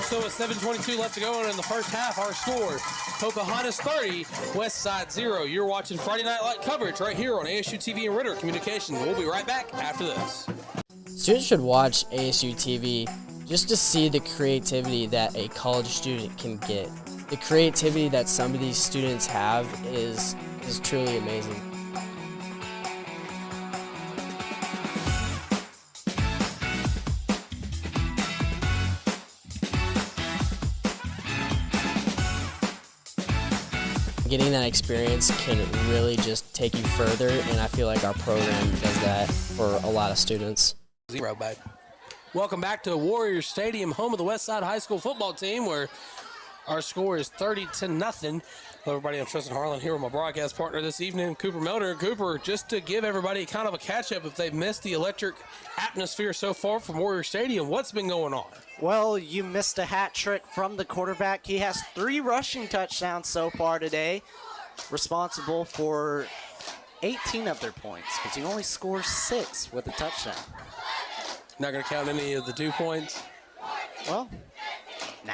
So with 7:22 left to go in the first half, our score, Pocahontas 30, Westside 0. You're watching Friday Night Light coverage right here on ASU-TV and Ritter Communications. We'll be right back after this. Students should watch ASU-TV just to see the creativity that a college student can get. The creativity that some of these students have is truly amazing. Getting that experience can really just take you further, and I feel like our program does that for a lot of students. 0, babe. Welcome back to Warriors Stadium, home of the Westside High School football team, where our score is 30-0. Hello, everybody. I'm Tristan Harlan here with my broadcast partner this evening, Cooper Melder. Cooper, just to give everybody kind of a catch-up if they've missed the electric atmosphere so far from Warrior Stadium, what's been going on? Well, you missed a hat trick from the quarterback. He has 3 rushing touchdowns so far today, responsible for 18 of their points, because he only scores 6 with a touchdown. Not going to count any of the 2 points? Well, nah.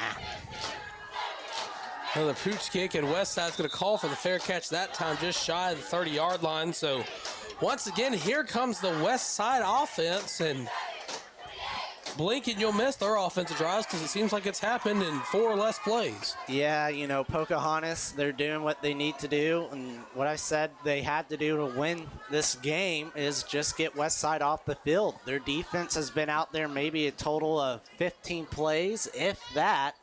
Another pooch kick, and Westside's going to call for the fair catch that time, just shy of the 30-yard line. So once again, here comes the Westside offense, and blink and you'll miss their offensive drives, because it seems like it's happened in 4 or less plays. Yeah, you know, Pocahontas, they're doing what they need to do, and what I said they had to do to win this game is just get Westside off the field. Their defense has been out there maybe a total of 15 plays, if that,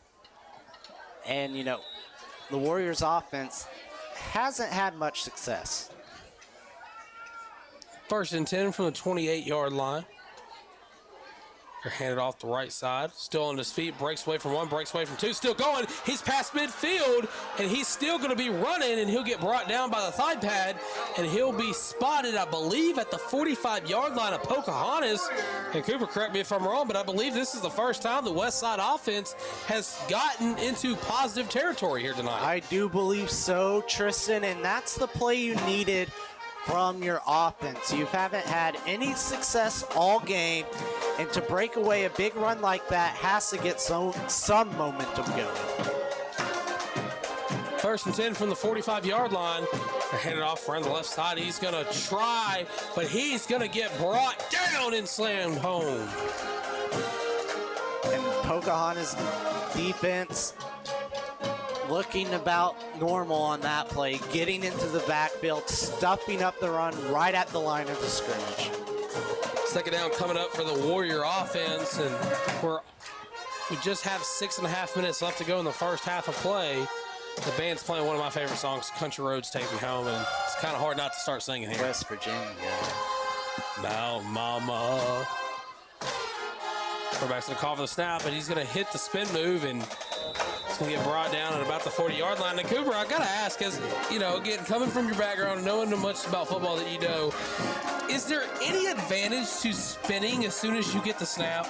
and, you know, the Warriors offense hasn't had much success. 1st and 10 from the 28-yard line. They're handed off the right side. Still on his feet. Breaks away from 1, breaks away from 2. Still going. He's past midfield, and he's still going to be running, and he'll get brought down by the thigh pad, and he'll be spotted, I believe, at the 45-yard line of Pocahontas. And Cooper, correct me if I'm wrong, but I believe this is the first time the Westside offense has gotten into positive territory here tonight. I do believe so, Tristan, and that's the play you needed from your offense. You haven't had any success all game, and to break away a big run like that has to get some momentum going. 1st and 10 from the 45-yard line. They're handed off around the left side. He's going to try, but he's going to get brought down and slammed home. And Pocahontas defense looking about normal on that play, getting into the backfield, stuffing up the run right at the line of the scrimmage. Second down coming up for the Warrior offense, and we just have 6.5 minutes left to go in the first half of play. The band's playing one of my favorite songs, Country Roads Take Me Home, and it's kind of hard not to start singing here. West Virginia. Now, mama. Quarterback's going to call for the snap, and he's going to hit the spin move, and it's going to get brought down at about the 40-yard line. And Cooper, I got to ask, because, you know, again, coming from your background and knowing much about football that you know, is there any advantage to spinning as soon as you get the snap?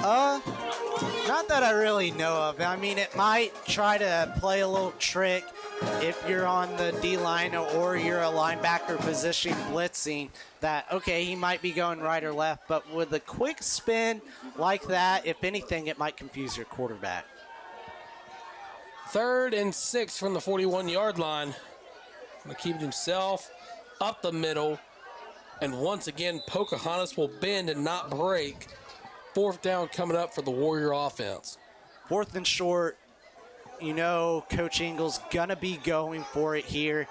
Not that I really know of. I mean, it might try to play a little trick if you're on the D-line or you're a linebacker position blitzing that, okay, he might be going right or left, but with a quick spin like that, if anything, it might confuse your quarterback. 3rd and 6 from the 41-yard line. Going to keep it himself up the middle. And once again, Pocahontas will bend and not break. 4th down coming up for the Warrior offense. 4th and short. You know Coach Ingles gonna be going for it here.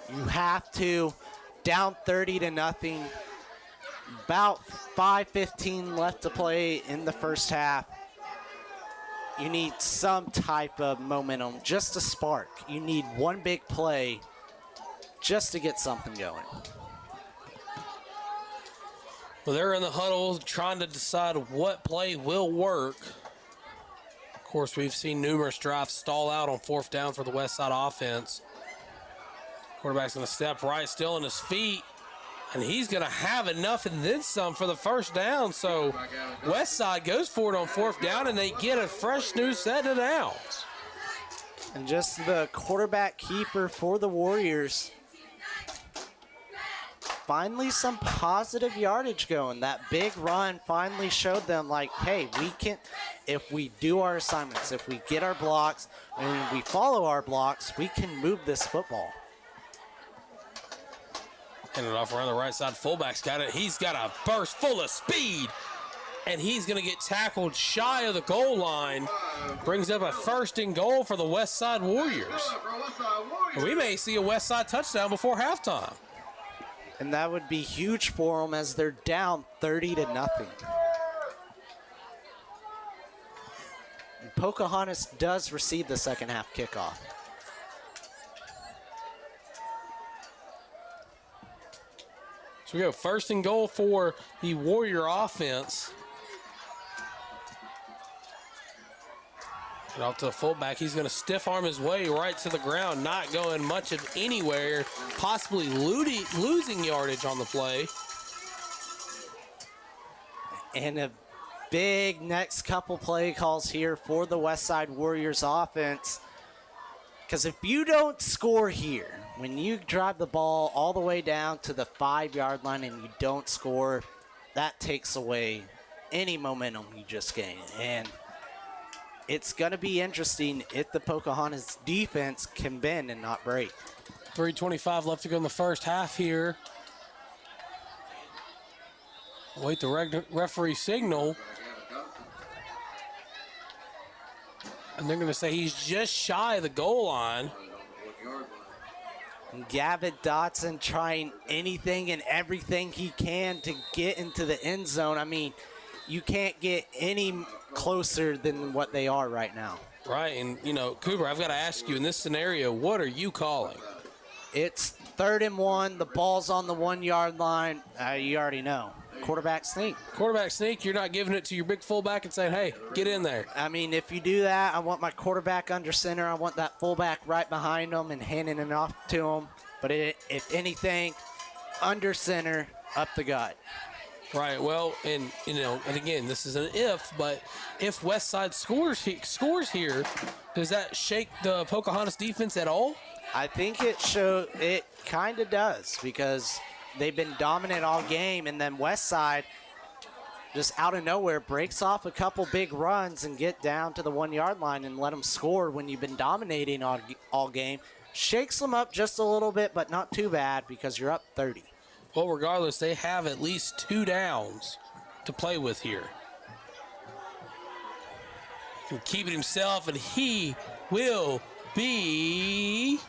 You have to. Down 30-0. About 5:15 left to play in the first half. You need some type of momentum, just a spark. You need one big play just to get something going. Well, they're in the huddle trying to decide what play will work. Of course, we've seen numerous drives stall out on 4th down for the Westside offense. Quarterback's going to step right, still on his feet, and he's going to have enough and then some for the first down. So Westside goes for it on 4th down, and they get a fresh new set of downs. And just the quarterback keeper for the Warriors. Finally some positive yardage going. That big run finally showed them, like, hey, we can, if we do our assignments, if we get our blocks, and we follow our blocks, we can move this football. Handed off around the right side. Fullback's got it. He's got a burst full of speed, and he's going to get tackled shy of the goal line. Brings up a 1st and goal for the Westside Warriors. And we may see a Westside touchdown before halftime. And that would be huge for them as they're down 30-0. And Pocahontas does receive the second half kickoff. So we go 1st and goal for the Warrior offense. And off to the fullback, he's going to stiff arm his way right to the ground, not going much of anywhere, possibly losing yardage on the play. And a big next couple play calls here for the Westside Warriors offense. Because if you don't score here, when you drive the ball all the way down to the 5-yard line and you don't score, that takes away any momentum you just gained. And it's going to be interesting if the Pocahontas defense can bend and not break. 3:25 left to go in the first half here. Wait the referee signal. And they're going to say he's just shy of the goal line. And Gavin Dotson trying anything and everything he can to get into the end zone. I mean, you can't get any closer than what they are right now. Right, and, you know, Cooper, I've got to ask you, in this scenario, what are you calling? It's 3rd and 1. The ball's on the 1-yard line. You already know. Quarterback sneak. Quarterback sneak, you're not giving it to your big fullback and saying, hey, get in there. I mean, if you do that, I want my quarterback under center. I want that fullback right behind him and handing it off to him. But if anything, under center, up the gut. Right, well, and, you know, and again, this is an if, but if Westside scores here, does that shake the Pocahontas defense at all? I think it kind of does, because they've been dominant all game, and then Westside just out of nowhere breaks off a couple big runs and get down to the 1-yard line and let them score when you've been dominating all game. Shakes them up just a little bit, but not too bad, because you're up 30. Well, regardless, they have at least 2 downs to play with here. He can keep it himself, and he will be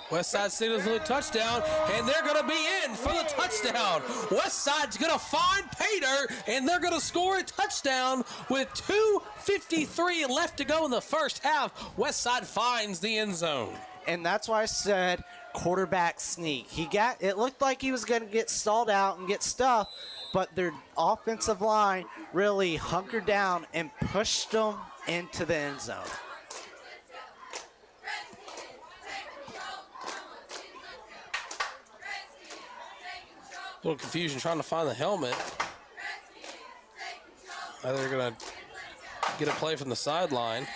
Westside signals a touchdown, and they're going to be in for the touchdown. Westside's going to find Pater, and they're going to score a touchdown with 2:53 left to go in the first half. Westside finds the end zone. And that's why I said quarterback sneak. It looked like he was going to get stalled out and get stuffed, but their offensive line really hunkered down and pushed them into the end zone. A little confusion trying to find the helmet. They're going to get a play from the sideline.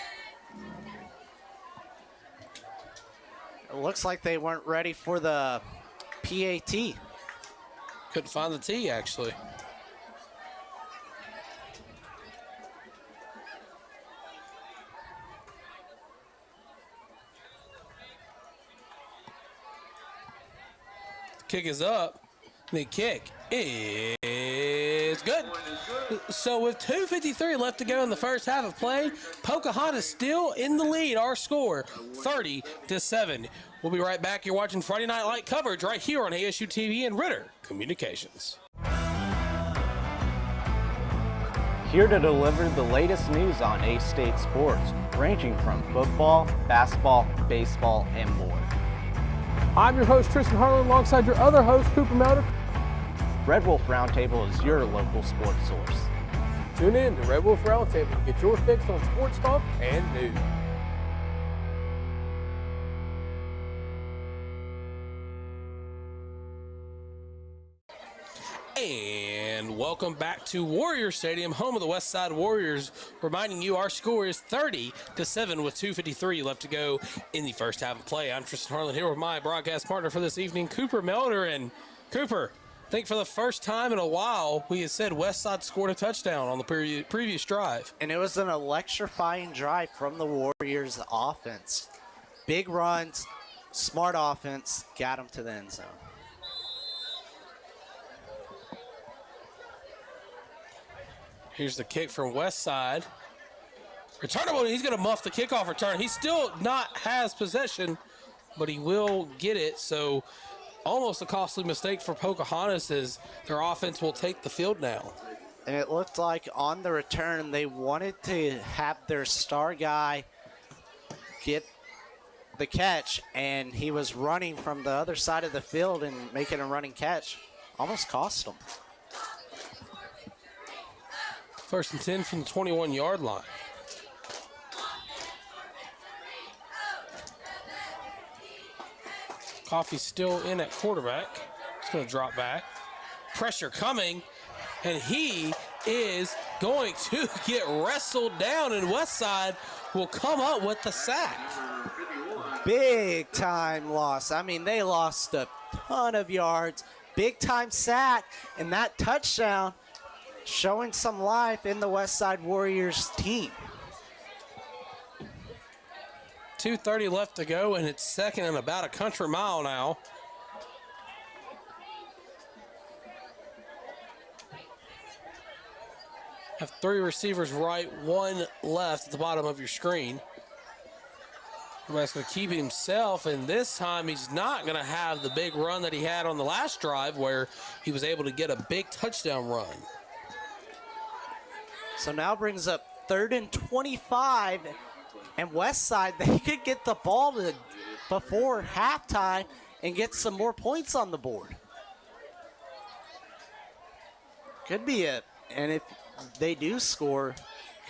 It looks like they weren't ready for the PAT. Couldn't find the T, actually. The kick is up. The kick is good. So with 2:53 left to go in the first half of play, Pocahontas still in the lead. Our score, 30-7. We'll be right back. You're watching Friday Night Light coverage right here on ASU-TV and Ritter Communications. Here to deliver the latest news on A-State sports, ranging from football, basketball, baseball, and more. I'm your host, Tristan Harlan, alongside your other host, Cooper Melder. Red Wolf Roundtable is your local sports source. Tune in to Red Wolf Roundtable to get your fix on sports talk and news. And welcome back to Warrior Stadium, home of the Westside Warriors. Reminding you our score is 30-7 with 2:53 left to go in the first half of play. I'm Tristan Harlan here with my broadcast partner for this evening, Cooper Melder. And Cooper, I think for the first time in a while, we had said Westside scored a touchdown on the previous drive. And it was an electrifying drive from the Warriors offense. Big runs, smart offense, got them to the end zone. Here's the kick from Westside. Returnable, he's going to muff the kickoff return. He still has possession, but he will get it. So almost a costly mistake for Pocahontas as their offense will take the field now. And it looked like on the return they wanted to have their star guy get the catch, and he was running from the other side of the field and making a running catch. Almost cost him. First and 10 from the 21-yard line. Coffey's still in at quarterback. He's going to drop back. Pressure coming, and he is going to get wrestled down, and Westside will come up with the sack. Big time loss. I mean, they lost a ton of yards. Big time sack, and that touchdown showing some life in the Westside Warriors team. 2:30 left to go, and it's second and about a country mile now. Have three receivers right, one left at the bottom of your screen. Everybody's going to keep himself, and this time he's not going to have the big run that he had on the last drive where he was able to get a big touchdown run. So now brings up 3rd and 25, and Westside, they could get the ball before halftime and get some more points on the board. Could be it, and if they do score,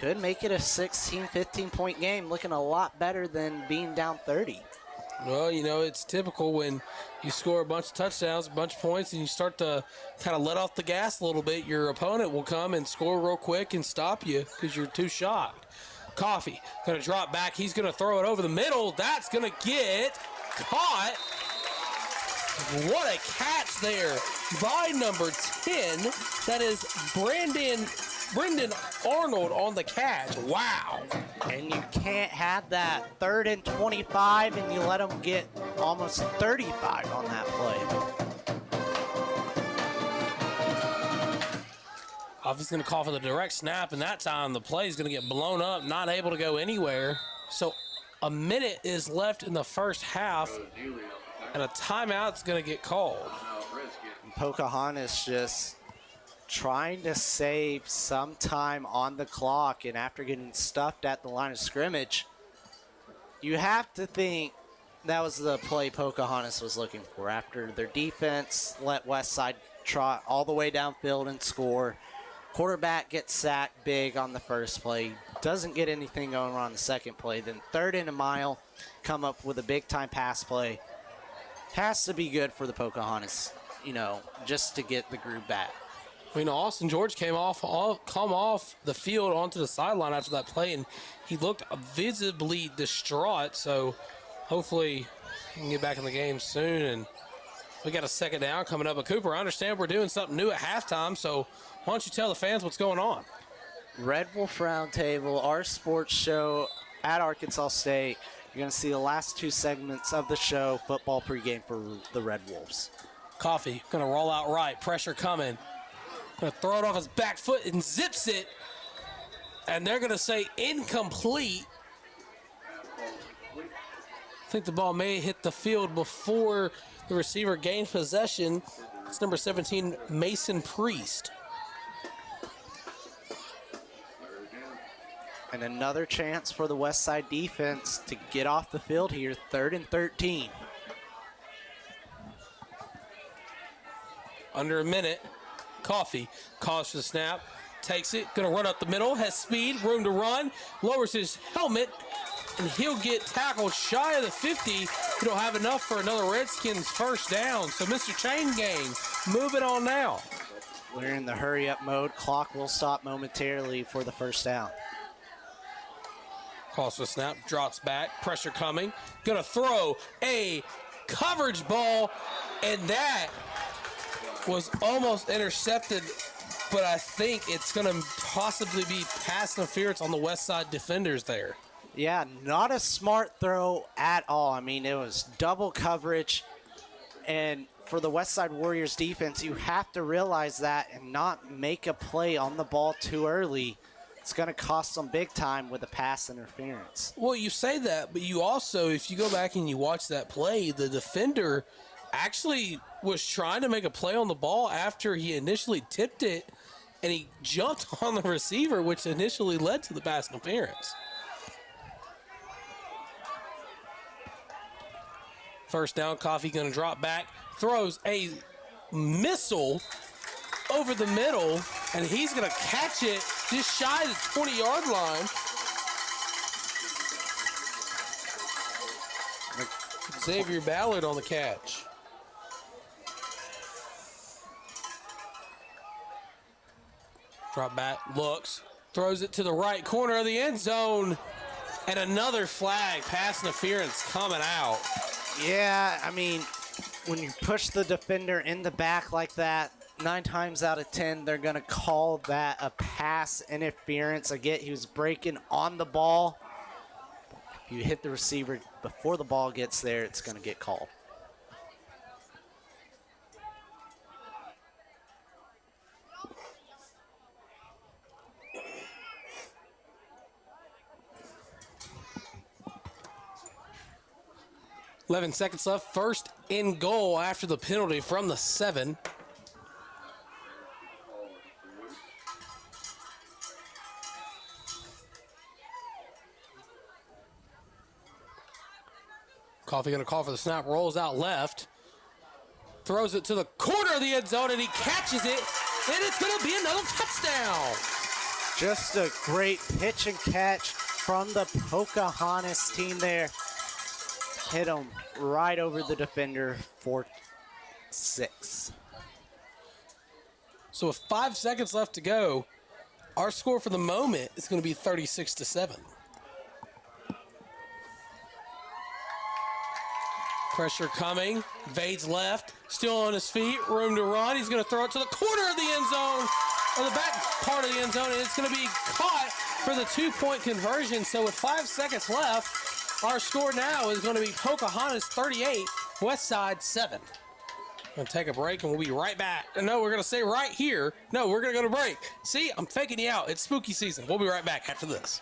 could make it a 16, 15-point game, looking a lot better than being down 30. Well, you know, it's typical when you score a bunch of touchdowns, a bunch of points, and you start to kind of let off the gas a little bit, your opponent will come and score real quick and stop you because you're too shocked. Coffey going to drop back. He's going to throw it over the middle. That's going to get caught. What a catch there by number 10. That is Brendan Arnold on the catch. Wow. And you can't have that 3rd and 25 and you let them get almost 35 on that play. Coffey's going to call for the direct snap, and that time the play is going to get blown up, not able to go anywhere. So a minute is left in the first half, and a timeout's going to get called. Pocahontas just trying to save some time on the clock, and after getting stuffed at the line of scrimmage, you have to think that was the play Pocahontas was looking for. After their defense let Westside trot all the way downfield and score, quarterback gets sacked big on the first play, doesn't get anything going on the second play, then 3rd and a mile, come up with a big-time pass play. Has to be good for the Pocahontas, you know, just to get the groove back. You know, Austin George come off the field onto the sideline after that play, and he looked visibly distraught. So hopefully he can get back in the game soon. And we got a second down coming up. But Cooper, I understand we're doing something new at halftime, so why don't you tell the fans what's going on? Red Wolf Roundtable, our sports show at Arkansas State. You're going to see the last 2 segments of the show, football pregame for the Red Wolves. Coffey going to roll out right, pressure coming. Going to throw it off his back foot and zips it. And they're going to say incomplete. I think the ball may hit the field before the receiver gained possession. It's number 17, Mason Priest. And another chance for the Westside defense to get off the field here, 3rd and 13. Under a minute. Coffey calls for the snap, takes it, gonna run up the middle, has speed, room to run, lowers his helmet, and he'll get tackled shy of the 50. We don't have enough for another Redskins first down. So Mr. Chain Gang, moving on now. We're in the hurry-up mode. Clock will stop momentarily for the first down. Calls for the snap, drops back, pressure coming, gonna throw a coverage ball, and that was almost intercepted, but I think it's going to possibly be pass interference on the Westside defenders there. Yeah, not a smart throw at all. I mean, it was double coverage, and for the Westside Warriors defense, you have to realize that and not make a play on the ball too early. It's going to cost them big time with a pass interference. Well, you say that, but you also, if you go back and you watch that play, the defender actually was trying to make a play on the ball after he initially tipped it, and he jumped on the receiver, which initially led to the pass interference. First down, Coffey going to drop back, throws a missile over the middle, and he's going to catch it just shy of the 20-yard line. Xavier Ballard on the catch. Drop back, looks, throws it to the right corner of the end zone, and another flag, pass interference coming out. Yeah, I mean, when you push the defender in the back like that, 9 times out of 10, they're going to call that a pass interference. Again, he was breaking on the ball. If you hit the receiver before the ball gets there, it's going to get called. .11 seconds left. First in goal after the penalty from the 7. Coffey going to call for the snap, rolls out left, throws it to the corner of the end zone, and he catches it, and it's going to be another touchdown. Just a great pitch and catch from the Pocahontas team there. Hit him right over the defender for 6. So with 5 seconds left to go, our score for the moment is going to be 36-7. Pressure coming. Vade's left. Still on his feet. Room to run. He's going to throw it to the corner of the end zone, or the back part of the end zone, and it's going to be caught for the 2-point conversion. So with 5 seconds left, our score now is going to be Pocahontas 38, Westside 7. Gonna take a break and we'll be right back. No, we're gonna stay right here. No, we're gonna go to break. See, I'm faking you out. It's spooky season. We'll be right back after this.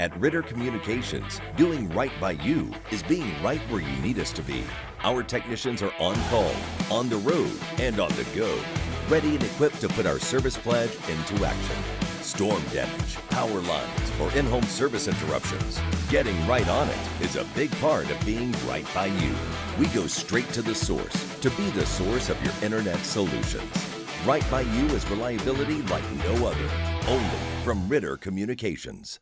At Ritter Communications, doing right by you is being right where you need us to be. Our technicians are on call, on the road, and on the go, ready and equipped to put our service pledge into action. Storm damage, power lines, or in-home service interruptions. Getting right on it is a big part of being right by you. We go straight to the source to be the source of your internet solutions. Right by you is reliability like no other, only from Ritter Communications.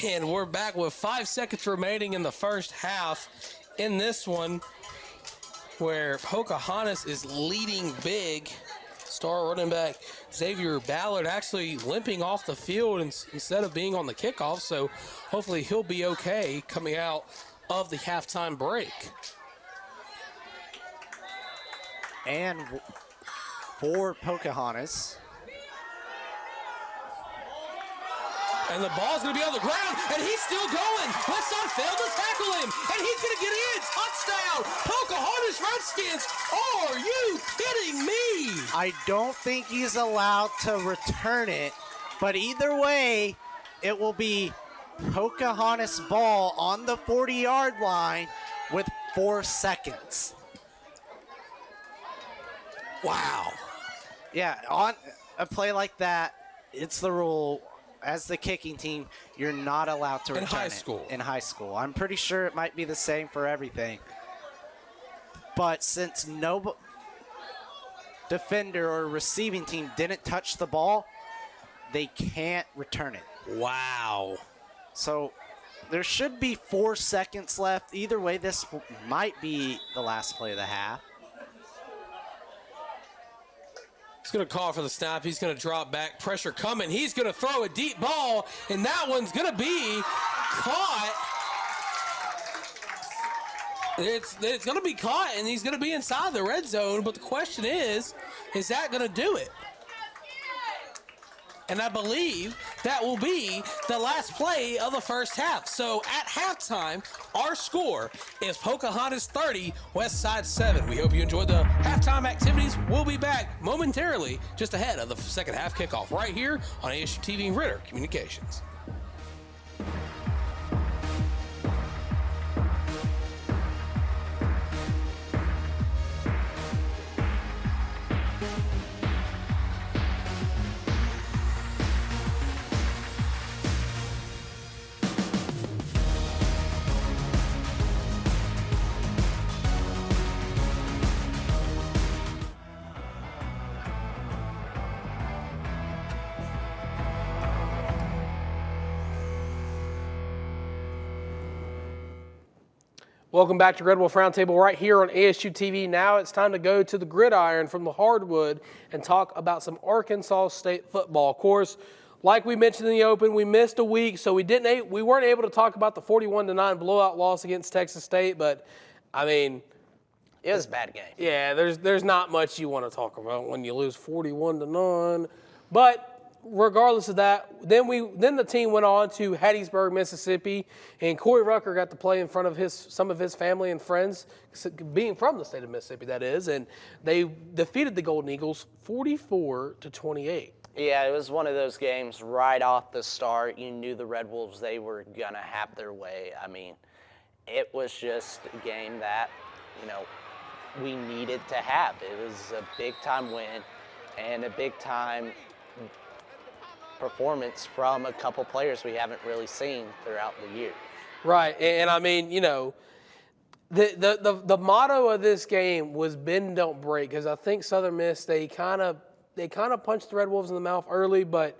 And we're back with 5 seconds remaining in the first half in this one, where Pocahontas is leading big. Star running back Xavier Ballard actually limping off the field instead of being on the kickoff, so hopefully he'll be okay coming out of the halftime break. And for Pocahontas, and the ball's going to be on the ground, and he's still going. Westside failed to tackle him, and he's going to get in. Touchdown, Pocahontas Redskins. Are you kidding me? I don't think he's allowed to return it, but either way, it will be Pocahontas ball on the 40-yard line with 4 seconds. Wow. Yeah, on a play like that, it's the rule. As the kicking team, you're not allowed to return it. In high school. In high school. I'm pretty sure it might be the same for everything. But since no defender or receiving team didn't touch the ball, they can't return it. Wow. So there should be 4 seconds left. Either way, this might be the last play of the half. He's going to call for the snap. He's going to drop back. Pressure coming. He's going to throw a deep ball, and that one's going to be caught. It's going to be caught, and he's going to be inside the red zone. But the question is that going to do it? And I believe that will be the last play of the first half. So at halftime, our score is Pocahontas 30, Westside 7. We hope you enjoyed the halftime activities. We'll be back momentarily just ahead of the second half kickoff right here on ASU-TV and Ritter Communications. Welcome back to Red Wolf Roundtable right here on ASU TV. Now it's time to go to the gridiron from the hardwood and talk about some Arkansas State football. Of course, like we mentioned in the open, we missed a week, so we weren't able to talk about the 41-9 blowout loss against Texas State. But I mean, It was a bad game. Yeah, there's not much you want to talk about when you lose 41-9. But regardless of that, then the team went on to Hattiesburg, Mississippi, and Corey Rucker got to play in front of some of his family and friends, being from the state of Mississippi, that is, and they defeated the Golden Eagles 44-28. Yeah, it was one of those games right off the start. You knew the Red Wolves, they were going to have their way. I mean, it was just a game that, we needed to have. It was a big-time win and a big-time performance from a couple players we haven't really seen throughout the year. Right, and I mean, the motto of this game was bend, don't break, because I think Southern Miss, they kind of punched the Red Wolves in the mouth early, but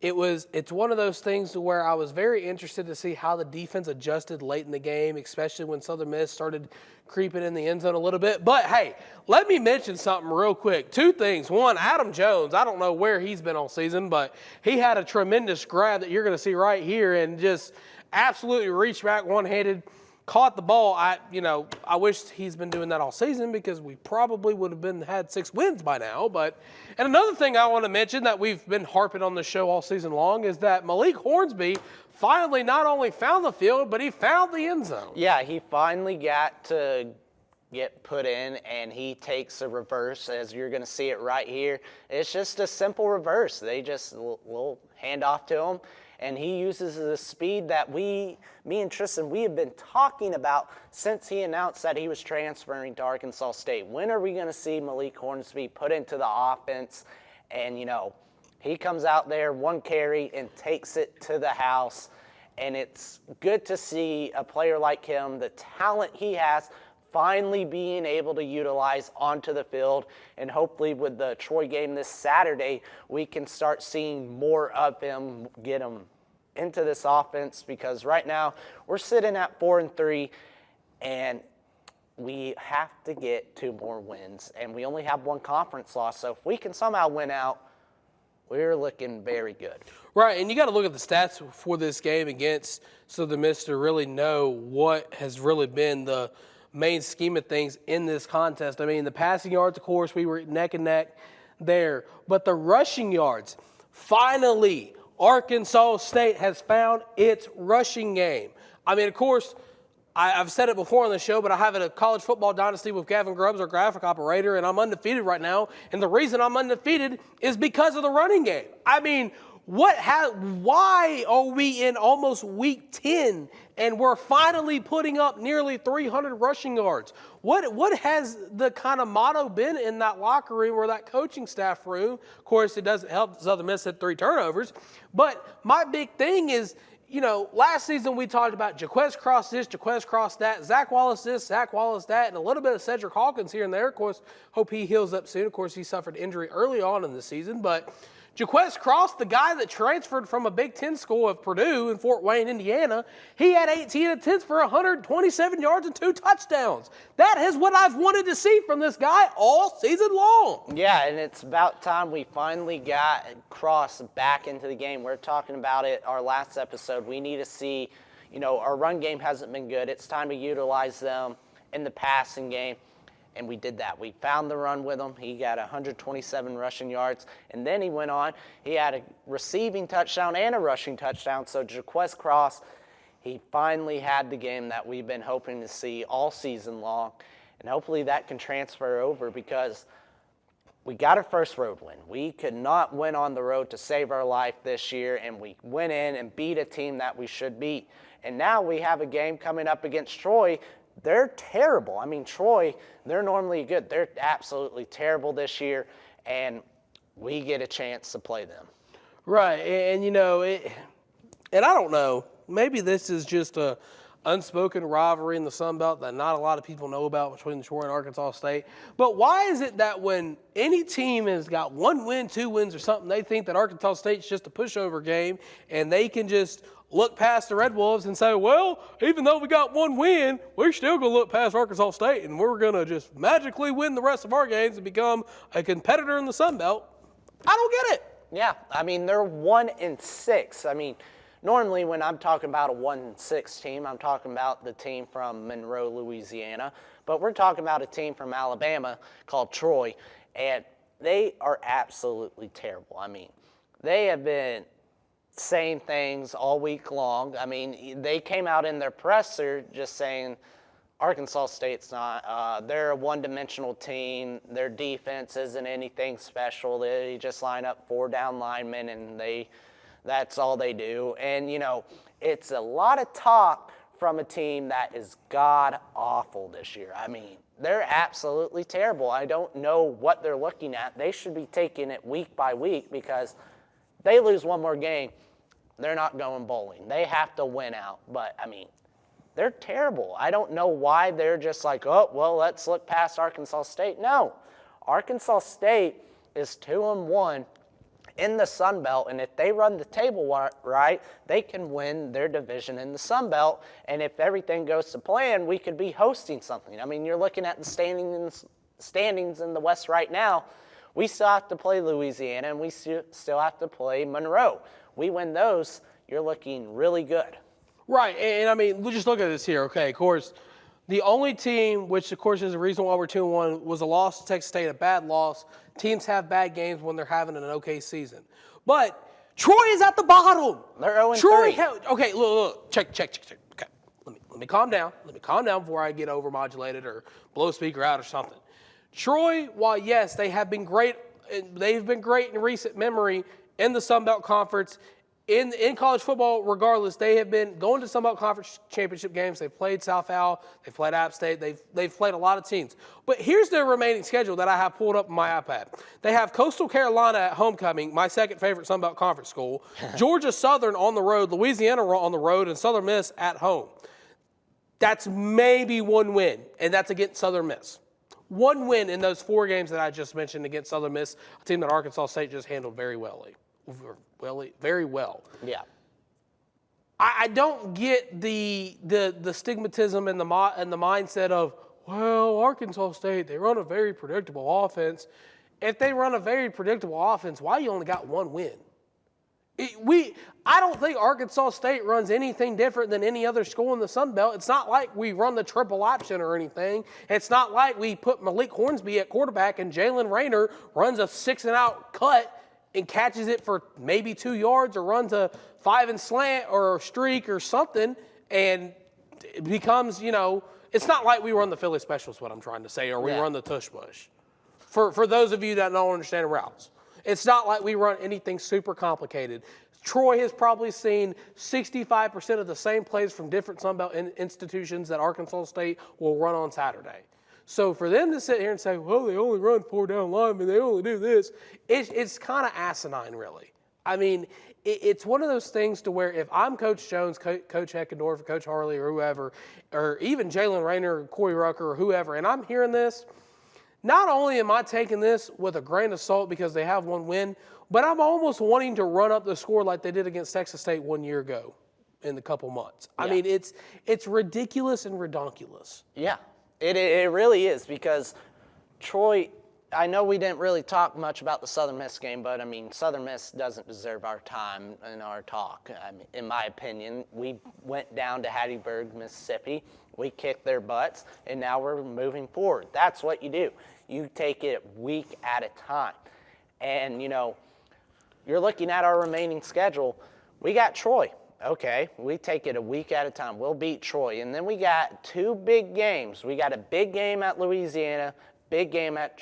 it's one of those things to where I was very interested to see how the defense adjusted late in the game, especially when Southern Miss started creeping in the end zone a little bit. But, hey, let me mention something real quick. Two things. One, Adam Jones, I don't know where he's been all season, but he had a tremendous grab that you're going to see right here and just absolutely reached back one-handed, caught the ball. I wish he's been doing that all season because we probably would have had 6 wins by now. And another thing I want to mention that we've been harping on the show all season long is that Malik Hornsby finally not only found the field, but he found the end zone. Yeah, he finally got to get put in, and he takes a reverse, as you're going to see it right here. It's just a simple reverse. They just will hand off to him, and he uses the speed that me and Tristan, we have been talking about since he announced that he was transferring to Arkansas State. When are we going to see Malik Hornsby put into the offense? And, he comes out there, one carry, and takes it to the house. And it's good to see a player like him, the talent he has, finally being able to utilize onto the field. And hopefully with the Troy game this Saturday, we can start seeing more of him, get him into this offense, because right now we're sitting at 4-3, and we have to get 2 more wins, and we only have 1 conference loss. So if we can somehow win out, we're looking very good. Right, and you got to look at the stats for this game against Southern Miss to really know what has really been the main scheme of things in this contest. I mean, the passing yards, of course, we were neck and neck there. But the rushing yards, finally, Arkansas State has found its rushing game. I mean, of course, I've said it before on the show, but I have a college football dynasty with Gavin Grubbs, our graphic operator, and I'm undefeated right now. And the reason I'm undefeated is because of the running game. I mean, why are we in almost week 10 and we're finally putting up nearly 300 rushing yards? What has the kind of motto been in that locker room or that coaching staff room? Of course, it doesn't help Southern Miss had 3 turnovers. But my big thing is, last season we talked about Jaquez Cross this, Jaquez Cross that, Zach Wallace this, Zach Wallace that, and a little bit of Cedric Hawkins here and there. Of course, hope he heals up soon. Of course, he suffered injury early on in the season, but Jaquez Cross, the guy that transferred from a Big Ten school of Purdue in Fort Wayne, Indiana, he had 18 attempts for 127 yards and 2 touchdowns. That is what I've wanted to see from this guy all season long. Yeah, and it's about time we finally got Cross back into the game. We're talking about it our last episode. We need to see, our run game hasn't been good. It's time to utilize them in the passing game. And we did that. We found the run with him. He got 127 rushing yards. And then he went on. He had a receiving touchdown and a rushing touchdown. So Jaquez Cross, he finally had the game that we've been hoping to see all season long. And hopefully that can transfer over, because we got our first road win. We could not win on the road to save our life this year, and we went in and beat a team that we should beat. And now we have a game coming up against Troy. They're terrible. I mean, Troy, they're normally good. They're absolutely terrible this year, and we get a chance to play them. Right, and and I don't know, maybe this is just a unspoken rivalry in the Sun Belt that not a lot of people know about between Troy and Arkansas State. But why is it that when any team has got 1 win, 2 wins or something, they think that Arkansas State's just a pushover game and they can just look past the Red Wolves and say, well, even though we got 1 win, we're still going to look past Arkansas State and we're going to just magically win the rest of our games and become a competitor in the Sun Belt? I don't get it. Yeah, I mean, they're 1-6. I mean, normally when I'm talking about a 1-6 team, I'm talking about the team from Monroe, Louisiana. But we're talking about a team from Alabama called Troy, and they are absolutely terrible. I mean, they have been saying things all week long. I mean, they came out in their presser just saying Arkansas State's not, they're a one-dimensional team. Their defense isn't anything special. They just line up 4 down linemen and that's all they do. And, it's a lot of talk from a team that is god-awful this year. I mean, they're absolutely terrible. I don't know what they're looking at. They should be taking it week by week, because if they lose 1 more game, they're not going bowling. They have to win out. But, I mean, they're terrible. I don't know why they're just like, oh, well, let's look past Arkansas State. No, Arkansas State is 2-1 in the Sun Belt, and if they run the table right, they can win their division in the Sun Belt. And if everything goes to plan, we could be hosting something. I mean, you're looking at the standings in the West right now. We still have to play Louisiana, and we still have to play Monroe. We win those, you're looking really good. Right, and I mean, we'll just look at this here. Okay, of course, the only team, which of course is the reason why we're 2-1, was a loss to Texas State, a bad loss. Teams have bad games when they're having an okay season. But Troy is at the bottom. They're 0-3. Troy, okay, look, check. Okay, let let me calm down. Let me calm down before I get overmodulated or blow a speaker out or something. Troy, while yes, they have been great, they've been great in recent memory in the Sun Belt Conference. In college football, regardless, they have been going to Sun Belt Conference championship games. They've played South Al, they've played App State, they've played a lot of teams. But here's their remaining schedule that I have pulled up on my iPad. They have Coastal Carolina at homecoming, my second favorite Sun Belt Conference school, Georgia Southern on the road, Louisiana on the road, and Southern Miss at home. That's maybe one win, and that's against Southern Miss. One win in those 4 games that I just mentioned against Southern Miss, a team that Arkansas State just handled very well. Very well. Yeah. I don't get the stigmatism and the mindset of, well, Arkansas State, they run a very predictable offense. If they run a very predictable offense, why you only got 1 win? I don't think Arkansas State runs anything different than any other school in the Sun Belt. It's not like we run the triple option or anything. It's not like we put Malik Hornsby at quarterback and Jalen Rayner runs a 6-and-out cut and catches it for maybe 2 yards or runs a 5 and slant or a streak or something, and it becomes, it's not like we run the Philly special is what I'm trying to say, or we run the tush push. For those of you that don't understand routes. It's not like we run anything super complicated. Troy has probably seen 65% of the same plays from different Sun Belt institutions that Arkansas State will run on Saturday. So for them to sit here and say, well, they only run 4 down linemen, they only do this, it's kind of asinine, really. I mean, it's one of those things to where if I'm Coach Jones, Coach Heckendorf, Coach Harley, or whoever, or even Jalen Rayner, or Corey Rucker, or whoever, and I'm hearing this, not only am I taking this with a grain of salt because they have 1 win, but I'm almost wanting to run up the score like they did against Texas State 1 year ago in a couple months. I mean, it's ridiculous and redonkulous. Yeah. It really is, because Troy, I know we didn't really talk much about the Southern Miss game, but I mean, Southern Miss doesn't deserve our time and our talk. I mean, in my opinion, we went down to Hattiesburg, Mississippi. We kicked their butts, and now we're moving forward. That's what you do. You take it week at a time. And, you're looking at our remaining schedule. We got Troy. Okay, we take it a week at a time. We'll beat Troy. And then we got 2 big games. We got a big game at Louisiana, big game at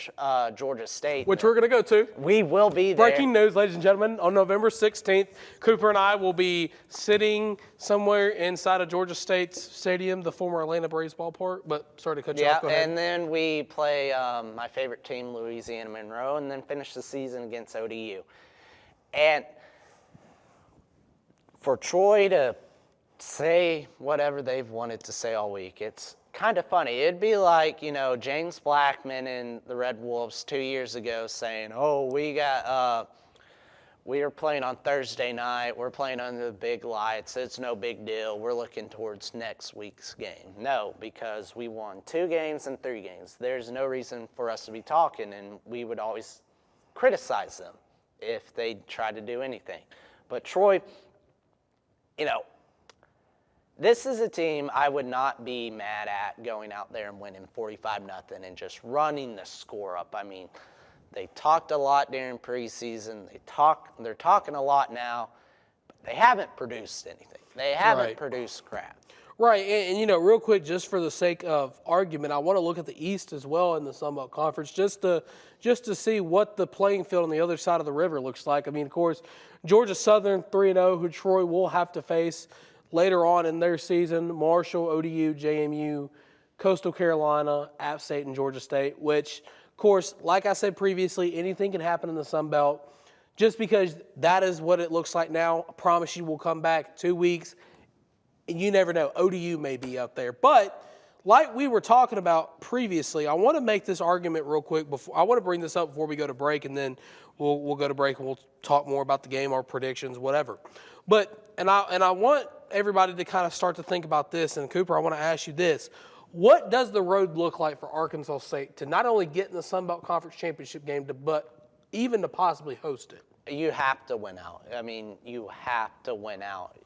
Georgia State. Which we're going to go to. We will be there. Breaking news, ladies and gentlemen, on November 16th, Cooper and I will be sitting somewhere inside of Georgia State's stadium, the former Atlanta Braves ballpark. But sorry to cut you off. Go ahead. And then we play my favorite team, Louisiana Monroe, and then finish the season against ODU. And for Troy to say whatever they've wanted to say all week, it's kind of funny. It'd be like, James Blackman and the Red Wolves 2 years ago saying, oh, we are playing on Thursday night. We're playing under the big lights. It's no big deal. We're looking towards next week's game. No, because we won 2 games and 3 games. There's no reason for us to be talking, and we would always criticize them if they tried to do anything. But Troy, this is a team I would not be mad at going out there and winning 45-0 and just running the score up. I mean, they talked a lot during preseason. They're talking a lot now, but they haven't produced anything. They haven't produced crap. Right, and real quick, just for the sake of argument, I want to look at the East as well in the Sun Belt Conference, just to see what the playing field on the other side of the river looks like. I mean, of course, Georgia Southern 3-0, who Troy will have to face later on in their season. Marshall, ODU, JMU, Coastal Carolina, App State, and Georgia State. Which, of course, like I said previously, anything can happen in the Sun Belt. Just because that is what it looks like now, I promise you we'll come back 2 weeks. You never know. ODU may be up there. But like we were talking about previously, I want to make this argument real quick. I want to bring this up before we go to break, and then we'll go to break and we'll talk more about the game, our predictions, whatever. But I want everybody to kind of start to think about this. And Cooper, I want to ask you this. What does the road look like for Arkansas State to not only get in the Sun Belt Conference Championship game, but even to possibly host it? You have to win out. I mean, you have to win out.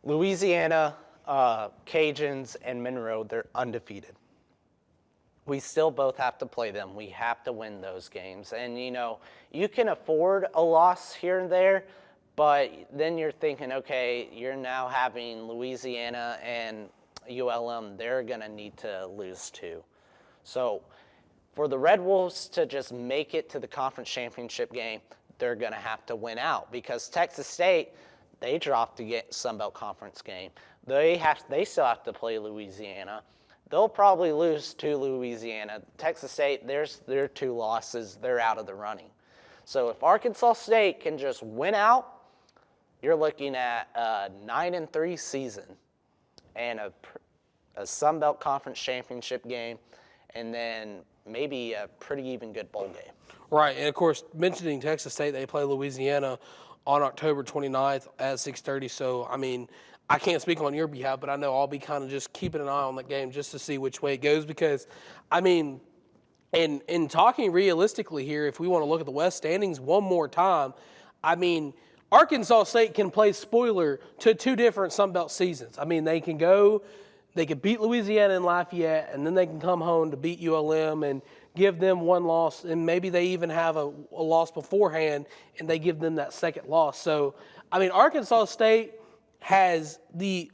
Louisiana, Cajuns, and Monroe, they're undefeated. We still both have to play them. We have to win those games. And, you can afford a loss here and there, But then you're thinking, okay, you're now having Louisiana and ULM, they're going to need to lose too. So for the Red Wolves to just make it to the conference championship game, they're going to have to win out, because Texas State, they dropped the Sun Belt Conference game. They still have to play Louisiana. They'll probably lose to Louisiana. Texas State, their 2 losses, they're out of the running. So if Arkansas State can just win out, you're looking at a 9-3 season and a Sun Belt Conference championship game, and then maybe a pretty even good bowl game. Right, and of course, mentioning Texas State, they play Louisiana on October 29th at 6:30. So, I mean, I can't speak on your behalf, but I know I'll be kind of just keeping an eye on that game just to see which way it goes, because, I mean, in talking realistically here, if we want to look at the West standings one more time, I mean, Arkansas State can play spoiler to 2 different Sun Belt seasons. I mean, they can beat Louisiana and Lafayette, and then they can come home to beat ULM and give them 1 loss, and maybe they even have a loss beforehand, and they give them that second loss. So, I mean, Arkansas State has the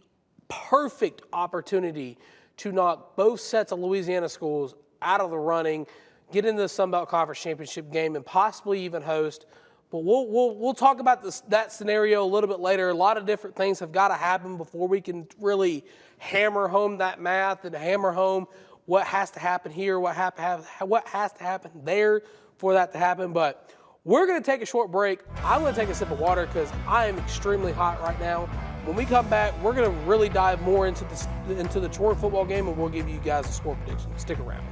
perfect opportunity to knock both sets of Louisiana schools out of the running, get into the Sun Belt Conference Championship game, and possibly even host. But we'll talk about that scenario a little bit later. A lot of different things have got to happen before we can really hammer home that math and hammer home what has to happen here, what has to happen there for that to happen. But we're going to take a short break. I'm going to take a sip of water because I am extremely hot right now. When we come back, we're going to really dive more into the Troy football game, and we'll give you guys a score prediction. Stick around.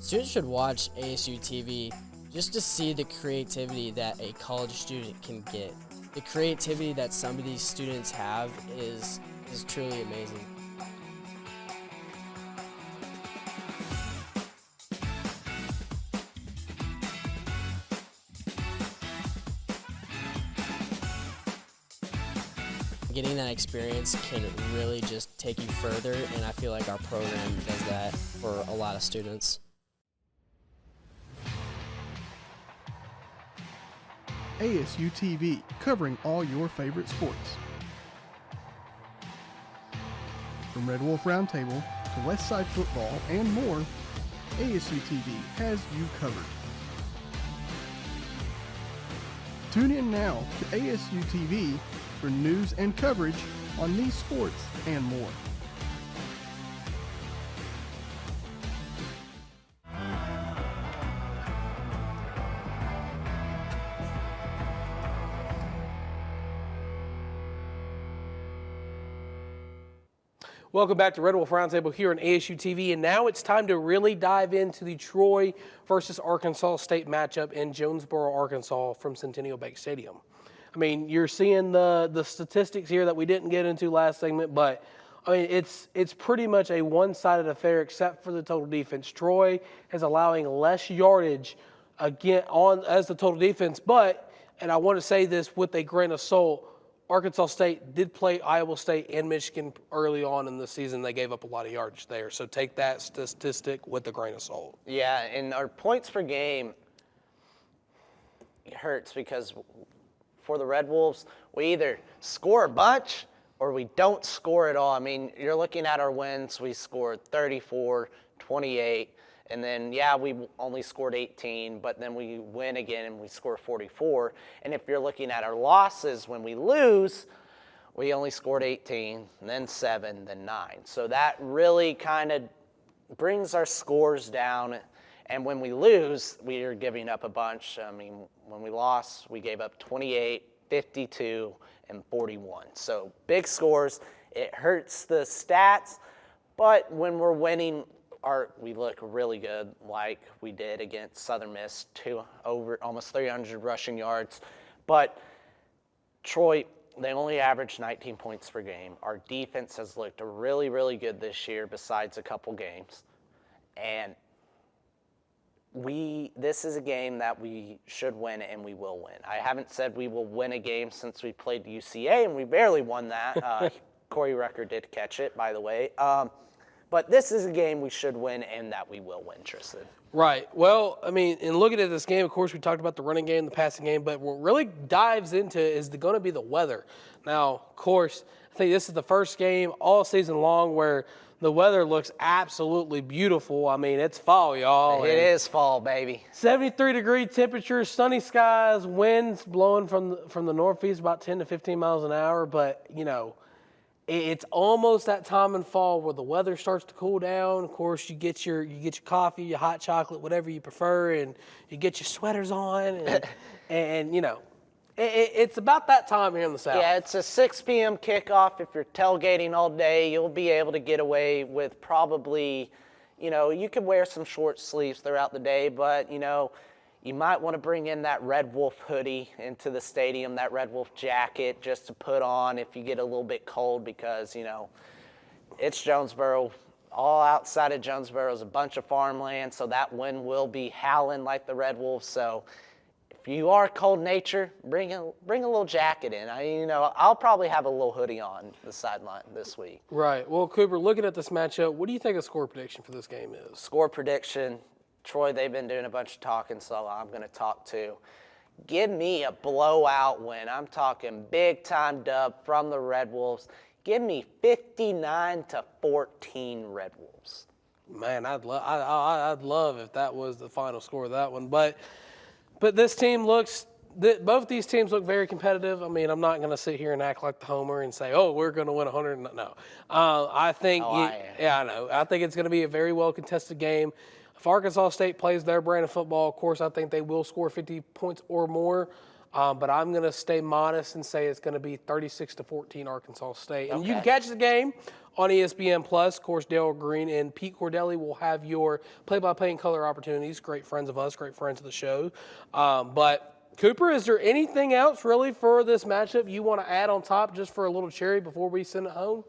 Students should watch ASU-TV just to see the creativity that a college student can get. The creativity that some of these students have is truly amazing. Getting that experience can really just take you further, and I feel like our program does that for a lot of students. ASU-TV, covering all your favorite sports. From Red Wolf Roundtable to Westside football and more, ASU-TV has you covered. Tune in now to ASU-TV for news and coverage on these sports and more. Welcome back to Red Wolf Roundtable here on ASU TV, and now it's time to really dive into the Troy versus Arkansas State matchup in Jonesboro, Arkansas from Centennial Bank Stadium. I mean, you're seeing the statistics here that we didn't get into last segment, but I mean, it's pretty much a one-sided affair except for the total defense. Troy is allowing less yardage again as the total defense, but, and I want to say this with a grain of salt, Arkansas State did play Iowa State and Michigan early on in the season. They gave up a lot of yardage there. So take that statistic with a grain of salt. Yeah, and our points per game hurts because for the Red Wolves, we either score a bunch or we don't score at all. I mean, you're looking at our wins. We scored 34, 28, and then, yeah, we only scored 18, but then we win again and we score 44. And if you're looking at our losses, when we lose, we only scored 18, then 7, then 9. So that really kind of brings our scores down. And when we lose, we are giving up a bunch. I mean, when we lost, we gave up 28, 52, and 41. So big scores. It hurts the stats, but when we're winning, we look really good, like we did against Southern Miss, almost 300 rushing yards. But Troy, they only averaged 19 points per game. Our defense has looked really, really good this year, besides a couple games. And this is a game that we should win, and we will win. I haven't said we will win a game since we played UCA, and we barely won that. Corey Rucker did catch it, by the way. But this is a game we should win and that we will win, Tristan. Right. Well, I mean, in looking at this game, of course, we talked about the running game, the passing game, but what really dives into is going to be the weather. Now, of course, I think this is the first game all season long where the weather looks absolutely beautiful. I mean, it's fall, y'all. It is fall, baby. 73-degree temperatures, sunny skies, winds blowing from the northeast about 10 to 15 miles an hour. But, you know, it's almost that time in fall where the weather starts to cool down. Of course, you get your coffee, your hot chocolate, whatever you prefer, and you get your sweaters on, and you know, it's about that time here in the South. Yeah, it's a 6 p.m. kickoff. If you're tailgating all day, you'll be able to get away with probably, you know, you can wear some short sleeves throughout the day, but, you know, you might want to bring in that Red Wolf hoodie into the stadium, that Red Wolf jacket just to put on if you get a little bit cold because, you know, it's Jonesboro. All outside of Jonesboro is a bunch of farmland, so that wind will be howling like the Red Wolves. So if you are cold nature, bring a little jacket in. I'll probably have a little hoodie on the sideline this week. Right. Well, Cooper, looking at this matchup, what do you think a score prediction for this game is? Score prediction. Troy, they've been doing a bunch of talking, so I'm going to talk too. Give me a blowout win. I'm talking big-time dub from the Red Wolves. Give me 59-14 Red Wolves. Man, I'd love if that was the final score of that one. But this team both these teams look very competitive. I mean, I'm not going to sit here and act like the homer and say, oh, we're going to win 100. No. I think, I know. I think it's going to be a very well-contested game. If Arkansas State plays their brand of football, of course, I think they will score 50 points or more. But I'm going to stay modest and say it's going to be 36-14 Arkansas State. And you can catch the game on ESPN+. Of course, Dale Green and Pete Cordelli will have your play-by-play and color opportunities. Great friends of us, great friends of the show. But, Cooper, is there anything else really for this matchup you want to add on top just for a little cherry before we send it home?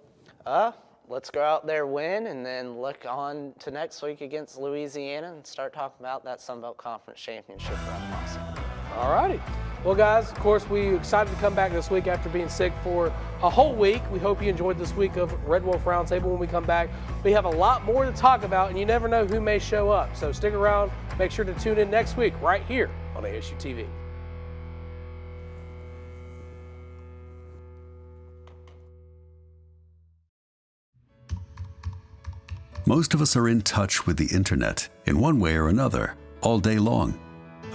Let's go out there, win, and then look on to next week against Louisiana and start talking about that Sun Belt Conference Championship run possibly. All righty. Well, guys, of course, we're excited to come back this week after being sick for a whole week. We hope you enjoyed this week of Red Wolf Roundtable. When we come back, we have a lot more to talk about, and you never know who may show up. So stick around. Make sure to tune in next week right here on ASU-TV. Most of us are in touch with the internet in one way or another all day long.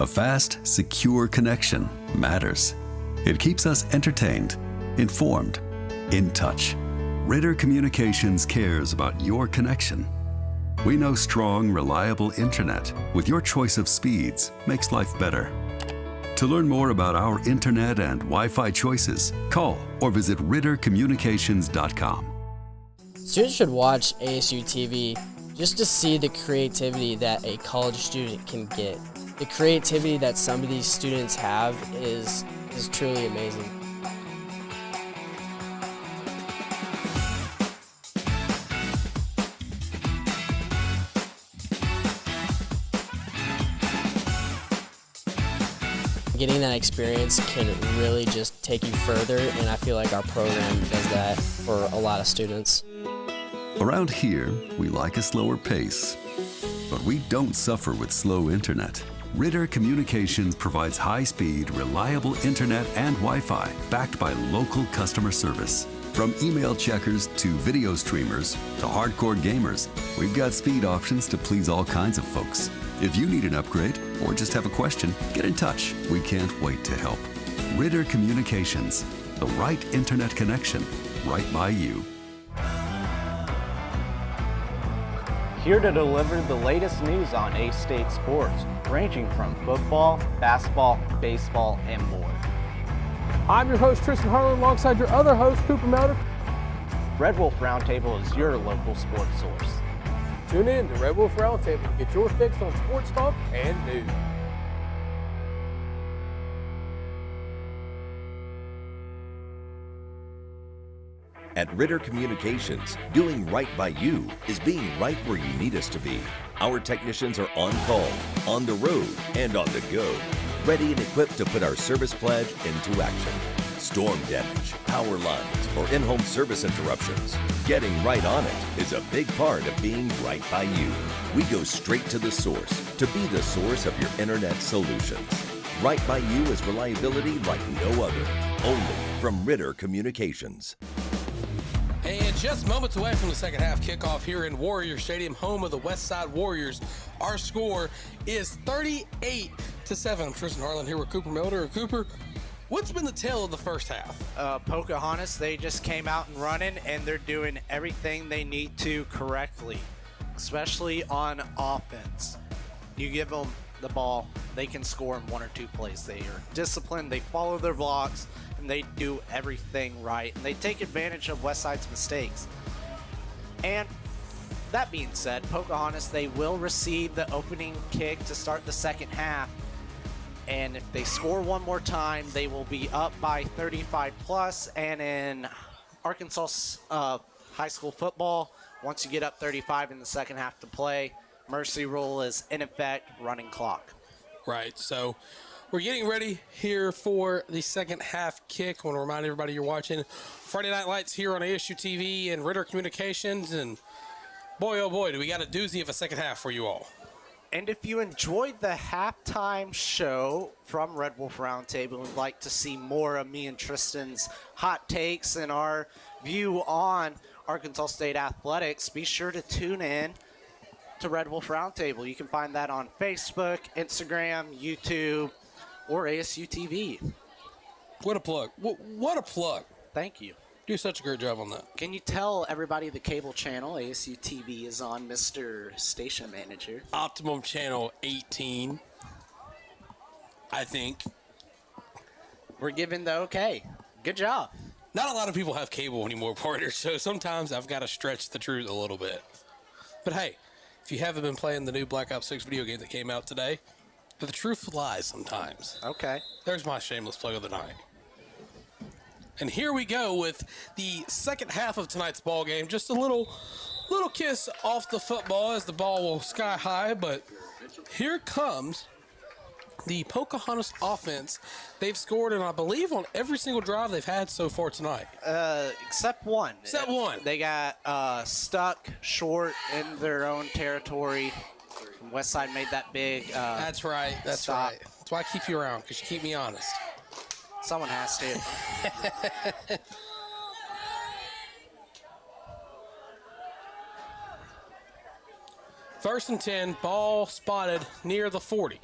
A fast, secure connection matters. It keeps us entertained, informed, in touch. Ritter Communications cares about your connection. We know strong, reliable internet with your choice of speeds makes life better. To learn more about our internet and Wi-Fi choices, call or visit rittercommunications.com. Students should watch ASU-TV just to see the creativity that a college student can get. The creativity that some of these students have is truly amazing. Getting that experience can really just take you further, and I feel like our program does that for a lot of students. Around here, we like a slower pace, but we don't suffer with slow internet. Ritter Communications provides high-speed, reliable internet and Wi-Fi backed by local customer service. From email checkers to video streamers to hardcore gamers, we've got speed options to please all kinds of folks. If you need an upgrade or just have a question, get in touch. We can't wait to help. Ritter Communications, the right internet connection, right by you. Here to deliver the latest news on A-State sports, ranging from football, basketball, baseball, and more. I'm your host, Tristan Harlan, alongside your other host, Cooper Melder. Red Wolf Roundtable is your local sports source. Tune in to Red Wolf Roundtable to get your fix on sports talk and news. At Ritter Communications, doing right by you is being right where you need us to be. Our technicians are on call, on the road, and on the go, ready and equipped to put our service pledge into action. Storm damage, power lines, or in-home service interruptions. Getting right on it is a big part of being right by you. We go straight to the source to be the source of your internet solutions. Right by you is reliability like no other, only from Ritter Communications. And just moments away from the second half kickoff here in Warrior Stadium, home of the Westside Warriors. Our score is 38-7. I'm Tristan Harlan here with Cooper Milder. Cooper, what's been the tale of the first half? Pocahontas, they just came out and running, and they're doing everything they need to correctly, especially on offense. You give them the ball, they can score in 1 or 2 plays. They are disciplined, they follow their blocks, and they do everything right. And they take advantage of Westside's mistakes. And that being said, Pocahontas, they will receive the opening kick to start the second half. And if they score one more time, they will be up by 35 plus. And in Arkansas high school football, once you get up 35 in the second half to play, mercy rule is in effect, running clock. Right, so we're getting ready here for the second half kick. I want to remind everybody you're watching Friday Night Lights here on ASU-TV and Ritter Communications. And boy, oh boy, do we got a doozy of a second half for you all. And if you enjoyed the halftime show from Red Wolf Roundtable and would like to see more of me and Tristan's hot takes and our view on Arkansas State athletics, be sure to tune in to Red Wolf Roundtable. You can find that on Facebook, Instagram, YouTube, or ASU TV. What a plug. What a plug. Thank you. Do such a great job on that. Can you tell everybody the cable channel ASU TV is on, Mr. Station Manager? Optimum Channel 18, I think. We're giving the okay. Good job. Not a lot of people have cable anymore, partner, so sometimes I've got to stretch the truth a little bit. But hey, if you haven't been playing the new Black Ops 6 video game that came out today, but the truth lies sometimes. Okay. There's my shameless plug of the night. And here we go with the second half of tonight's ball game. Just a little kiss off the football as the ball will sky high, but here comes the Pocahontas offense. They've scored, and I believe on every single drive they've had so far tonight. Except one. Except one. They got stuck short in their own territory. Westside made that big That's right. That's stop. right. That's why I keep you around, because you keep me honest. Someone has to. First and 10, ball spotted near the 40.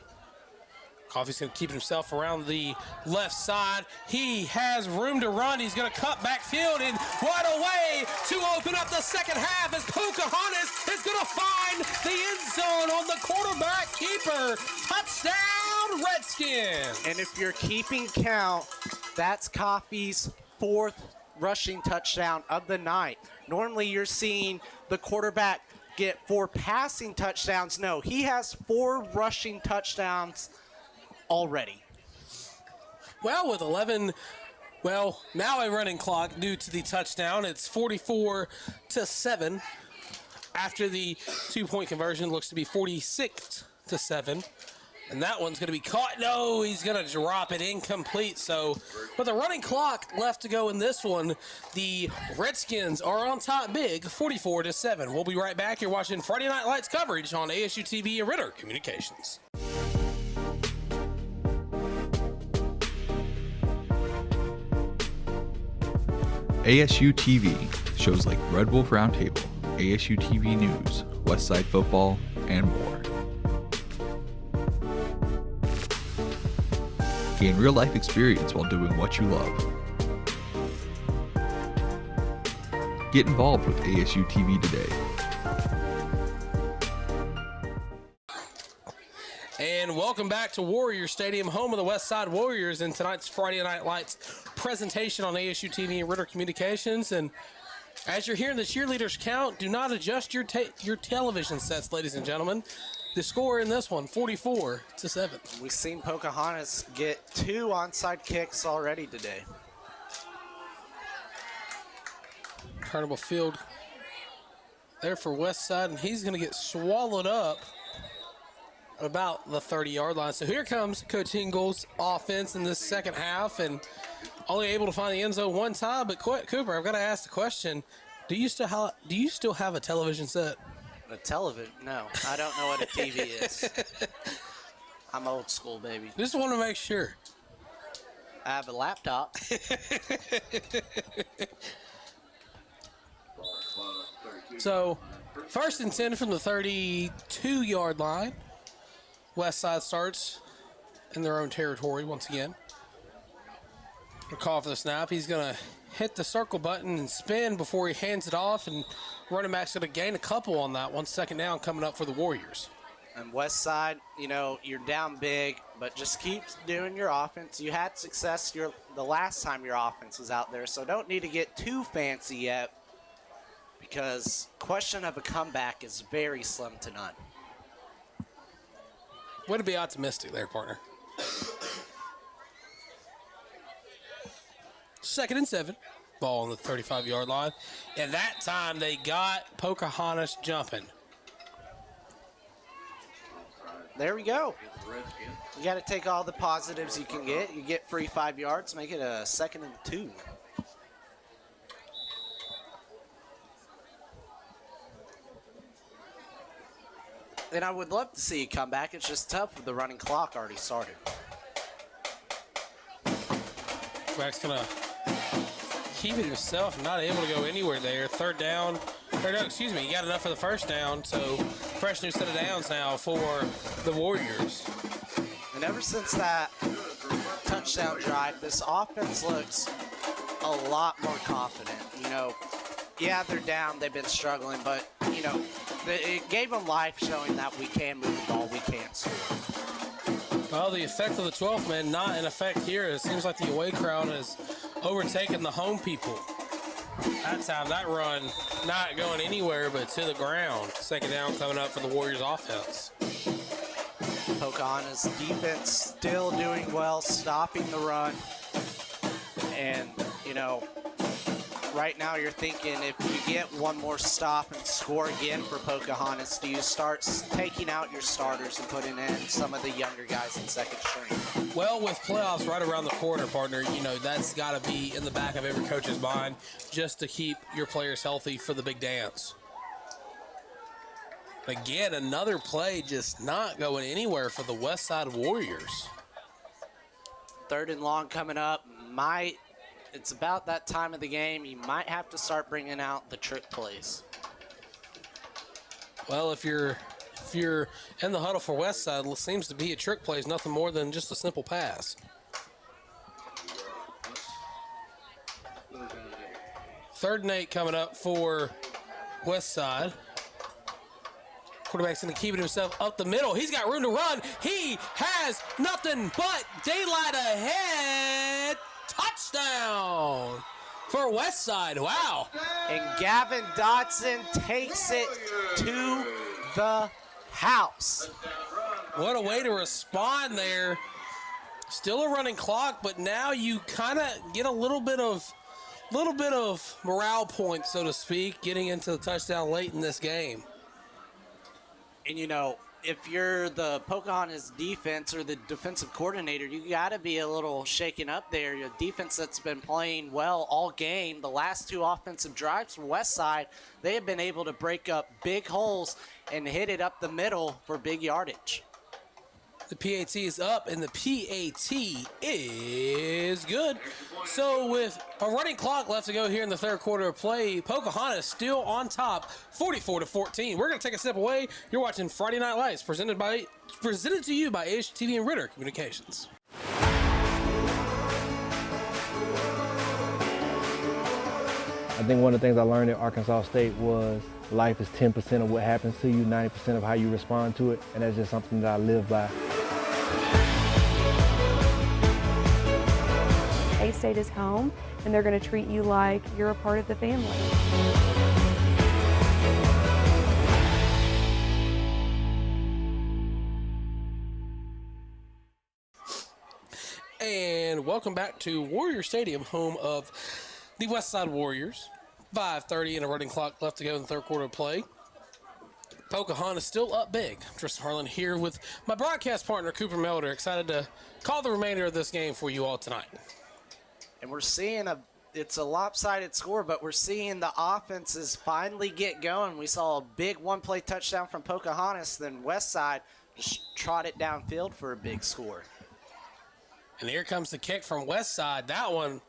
Coffey's going to keep himself around the left side. He has room to run. He's going to cut backfield, and what a way to open up the second half as Pocahontas is going to find the end zone on the quarterback keeper. Touchdown, Redskins. And if you're keeping count, that's Coffey's 4th rushing touchdown of the night. Normally you're seeing the quarterback get 4 passing touchdowns. No, he has 4 rushing touchdowns already. Well, with 11, now a running clock due to the touchdown. It's 44-7. After the 2-point conversion, looks to be 46-7. And that one's going to be caught. No, he's going to drop it incomplete. So with a running clock left to go in this one, the Redskins are on top big, 44-7. We'll be right back. You're watching Friday Night Lights coverage on ASU-TV and Ritter Communications. ASU-TV, shows like Red Wolf Roundtable, ASU-TV News, Westside Football, and more. Gain real-life experience while doing what you love. Get involved with ASU-TV today. And welcome back to Warrior Stadium, home of the Westside Warriors, in tonight's Friday Night Lights presentation on ASU-TV and Ritter Communications. And as you're hearing the cheerleaders count, do not adjust your television sets, ladies and gentlemen. The score in this one, 44-7. We've seen Pocahontas get 2 onside kicks already today. Turnable field there for Westside, and he's going to get swallowed up. about the 30-yard line. So here comes Coach Ingles' offense in this second half, and only able to find the end zone one time. But Cooper, I've got to ask the question: Do you still have a television set? A television? No, I don't know what a TV is. I'm old school, baby. Just want to make sure. I have a laptop. So, 1st and 10 from the 32-yard line. Westside starts in their own territory once again. A call for the snap. He's going to hit the circle button and spin before he hands it off, and running back's going to gain a couple on that one. 2nd down coming up for the Warriors. And Westside, you know, you're down big, but just keep doing your offense. You had success the last time your offense was out there, so don't need to get too fancy yet, because question of a comeback is very slim to none. Way to be optimistic there, partner. 2nd and 7. Ball on the 35-yard line. And that time they got Pocahontas jumping. There we go. You got to take all the positives you can get. You get free 5 yards, make it a 2nd and 2. And I would love to see a comeback. It's just tough with the running clock already started. Back's going to keep it himself, not able to go anywhere there. 3rd down. Or no, excuse me, he got enough for the 1st down, so fresh new set of downs now for the Warriors. And ever since that touchdown drive, this offense looks a lot more confident. You know, yeah, they're down, they've been struggling, but, you know, it gave them life, showing that we can move the ball, we can score. Well, the effect of the 12th man not in effect here. It seems like the away crowd has overtaken the home people. That time, that run not going anywhere but to the ground. 2nd down coming up for the Warriors offense. Pocahontas defense still doing well, stopping the run. And, you know, right now you're thinking, if you get one more stop and score again for Pocahontas, do you start taking out your starters and putting in some of the younger guys in 2nd string? Well, with playoffs right around the corner, partner, you know, that's got to be in the back of every coach's mind just to keep your players healthy for the big dance. Again, another play just not going anywhere for the Westside Warriors. 3rd and long coming up. It's about that time of the game. You might have to start bringing out the trick plays. Well, if you're in the huddle for Westside, it seems to be a trick play is nothing more than just a simple pass. 3rd and 8 coming up for Westside. Quarterback's going to keep it himself up the middle. He's got room to run. He has nothing but daylight ahead. Touchdown for Westside. Wow. And Gavin Dotson takes it to the house. What a way to respond there. Still a running clock, but now you kind of get a little bit of morale points, so to speak, getting into the touchdown late in this game. And, you know, if you're the Pocahontas defense or the defensive coordinator, you got to be a little shaken up there. Your defense that's been playing well all game. The last 2 offensive drives from Westside, they have been able to break up big holes and hit it up the middle for big yardage. The PAT is up, and the PAT is good. So with a running clock left to go here in the 3rd quarter of play, Pocahontas still on top, 44-14. We're going to take a step away. You're watching Friday Night Lights, presented to you by ASU-TV and Ritter Communications. I think one of the things I learned at Arkansas State was life is 10% of what happens to you, 90% of how you respond to it, and that's just something that I live by. A-State is home, and they're going to treat you like you're a part of the family. And welcome back to Warrior Stadium, home of the Westside Warriors. 5:30 and a running clock left to go in the 3rd quarter of play. Pocahontas still up big. Tristan Harlan here with my broadcast partner, Cooper Melder. Excited to call the remainder of this game for you all tonight. And we're seeing it's a lopsided score, but we're seeing the offenses finally get going. We saw a big one-play touchdown from Pocahontas, then Westside just trot it downfield for a big score. And here comes the kick from Westside. That one,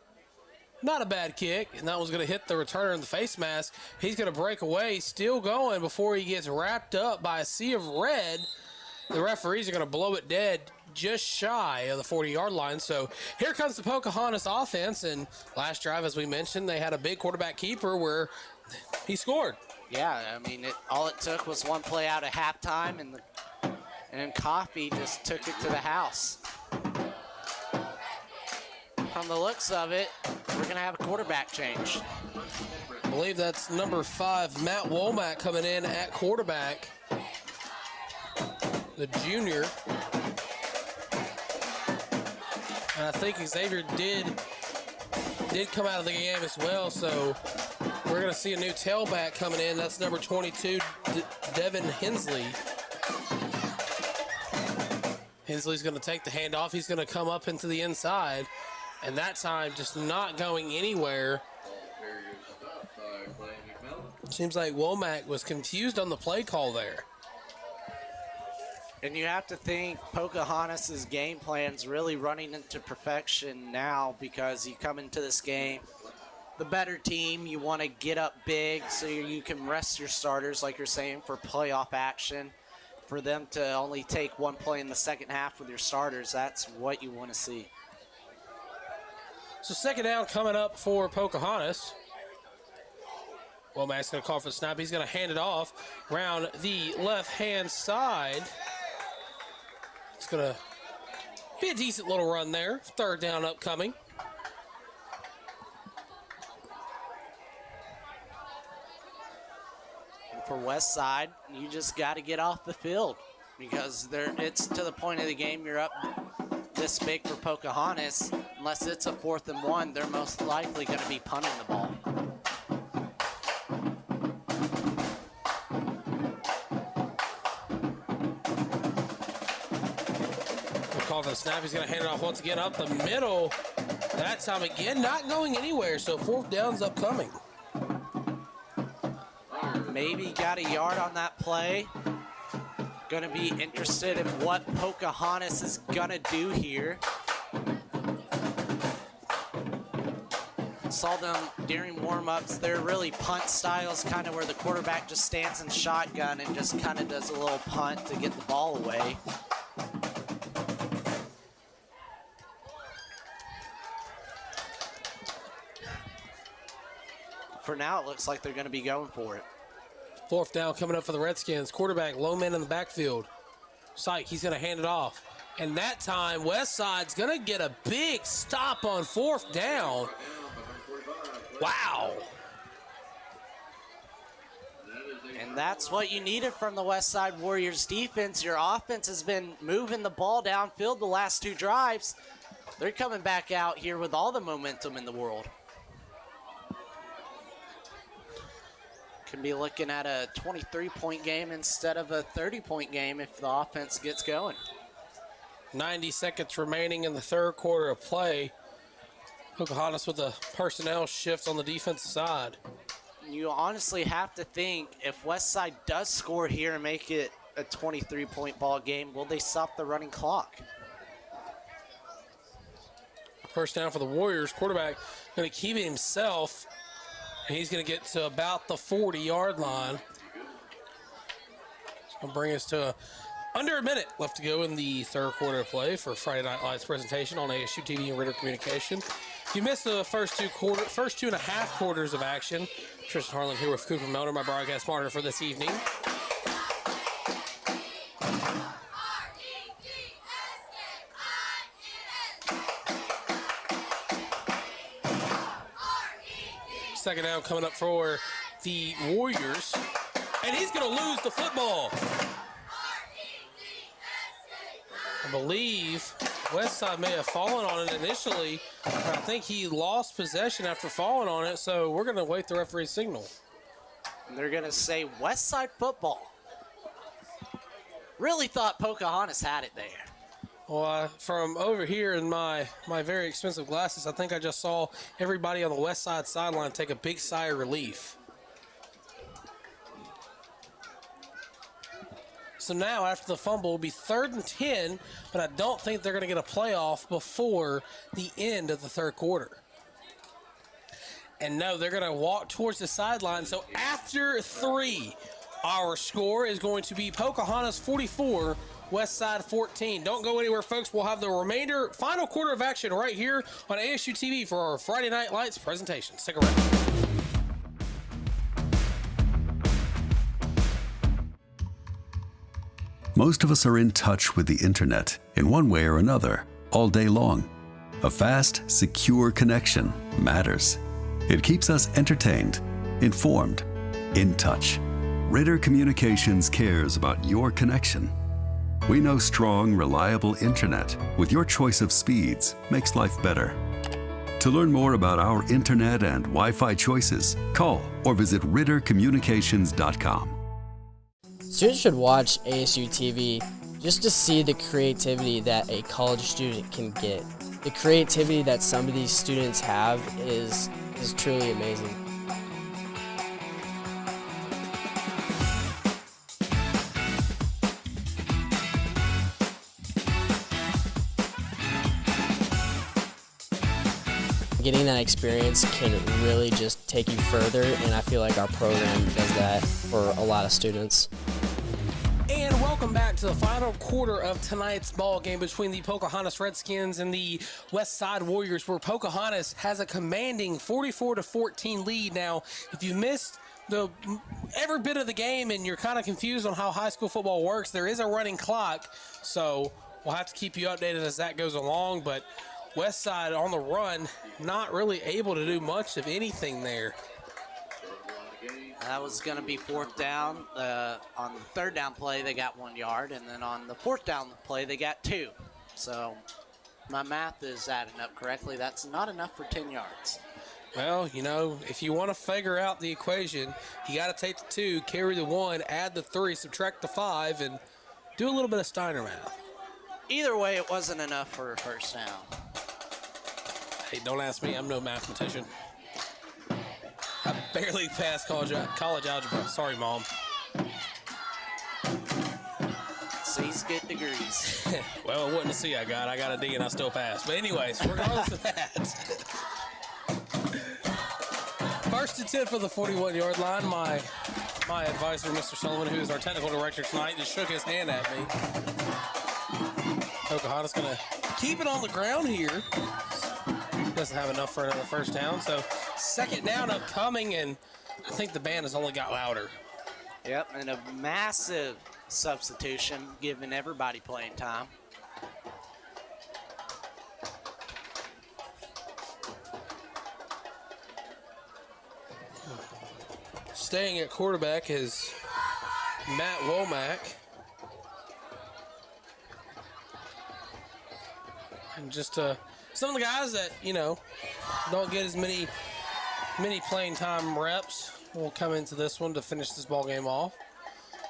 not a bad kick, and that was going to hit the returner in the face mask. He's going to break away, still going before he gets wrapped up by a sea of red. The referees are going to blow it dead just shy of the 40-yard line. So here comes the Pocahontas offense, and last drive, as we mentioned, they had a big quarterback keeper where he scored. Yeah, I mean, all it took was one play out at halftime, and then Coffee just took it to the house. From the looks of it, we're going to have a quarterback change. I believe that's number 5, Matt Womack, coming in at quarterback, the junior. And I think Xavier did come out of the game as well, so we're going to see a new tailback coming in. That's number 22, Devin Hensley. Hensley's going to take the handoff. He's going to come up into the inside. And that time, just not going anywhere. Seems like Womack was confused on the play call there. And you have to think Pocahontas' game plan's really running into perfection now, because you come into this game, the better team, you want to get up big so you can rest your starters, like you're saying, for playoff action. For them to only take one play in the second half with your starters, that's what you want to see. So second down coming up for Pocahontas. Womack's going to call for the snap. He's going to hand it off around the left-hand side. It's going to be a decent little run there. Third down upcoming. And for Westside, you just got to get off the field, because it's to the point of the game you're up this big for Pocahontas. Unless it's a 4th and 1, they're most likely going to be punting the ball. We'll call for the snap. He's going to hand it off once again up the middle. That time again, not going anywhere, so 4th down's upcoming. Maybe got a yard on that play. Going to be interested in what Pocahontas is going to do here. Saw them during warm-ups. They're really punt styles, kind of where the quarterback just stands in shotgun and just kind of does a little punt to get the ball away. For now, it looks like they're going to be going for it. 4th down coming up for the Redskins. Quarterback, low man in the backfield. Syke, he's going to hand it off. And that time, Westside's going to get a big stop on 4th down. Wow. And that's what you needed from the Westside Warriors defense. Your offense has been moving the ball downfield the last 2 drives. They're coming back out here with all the momentum in the world. Can be looking at a 23-point game instead of a 30-point game if the offense gets going. 90 seconds remaining in the third quarter of play. Pocahontas with a personnel shift on the defensive side. You honestly have to think, if Westside does score here and make it a 23-point ball game, will they stop the running clock? First down for the Warriors. Quarterback going to keep it himself. And he's going to get to about the 40-yard line. It's going to bring us to under a minute left to go in the third quarter of play for Friday Night Lights presentation on ASU-TV and Ritter Communications. If you missed the first 2.5 quarters of action, Tristan Harlan here with Cooper Melder, my broadcast partner for this evening. Second down coming up for the Warriors. And he's going to lose the football. I believe Westside may have fallen on it initially, but I think he lost possession after falling on it, so we're going to wait the referee's signal. And they're going to say Westside football. really thought Pocahontas had it there. Well, from over here in my very expensive glasses, I think I just saw everybody on the west side sideline take a big sigh of relief. So now, after the fumble, it'll be 3rd and 10, but I don't think they're going to get a playoff before the end of the third quarter. And no, they're going to walk towards the sideline. So after 3, our score is going to be Pocahontas 44, Westside 14. Don't go anywhere, folks. We'll have the final quarter of action right here on ASU TV for our Friday Night Lights presentation. Stick around. Most of us are in touch with the internet in one way or another all day long. A fast, secure connection matters. It keeps us entertained, informed, in touch. Ritter Communications cares about your connection. We know strong, reliable internet with your choice of speeds makes life better. To learn more about our internet and Wi-Fi choices, call or visit rittercommunications.com. Students should watch ASU TV just to see the creativity that a college student can get. The creativity that some of these students have is truly amazing. Getting that experience can really just take you further, and I feel like our program does that for a lot of students. And welcome back to the final quarter of tonight's ball game between the Pocahontas Redskins and the Westside Warriors, where Pocahontas has a commanding 44-14 lead. Now, if you missed every bit of the game and you're kind of confused on how high school football works, there is a running clock, so we'll have to keep you updated as that goes along. But Westside on the run, not really able to do much of anything there. That was going to be 4th down. On the 3rd down play, they got 1 yard, and then on the 4th down play, they got 2. So my math is adding up correctly. That's not enough for 10 yards. Well, you know, if you want to figure out the equation, you got to take the 2, carry the 1, add the 3, subtract the 5, and do a little bit of Steiner math. Either way, it wasn't enough for a 1st down. Hey, don't ask me. I'm no mathematician. I barely passed college algebra. Sorry, Mom. C's get degrees. Well, it wasn't a C I got. I got a D and I still passed. But anyways, regardless of that. 1st and 10 for the 41-yard line. My advisor, Mr. Sullivan, who is our technical director tonight, just shook his hand at me. Pocahontas going to keep it on the ground here. Doesn't have enough for another 1st down, so 2nd down upcoming, and I think the band has only got louder. Yep, and a massive substitution, giving everybody playing time. Staying at quarterback is Matt Womack. And just some of the guys that, you know, don't get as many playing time reps will come into this one to finish this ball game off.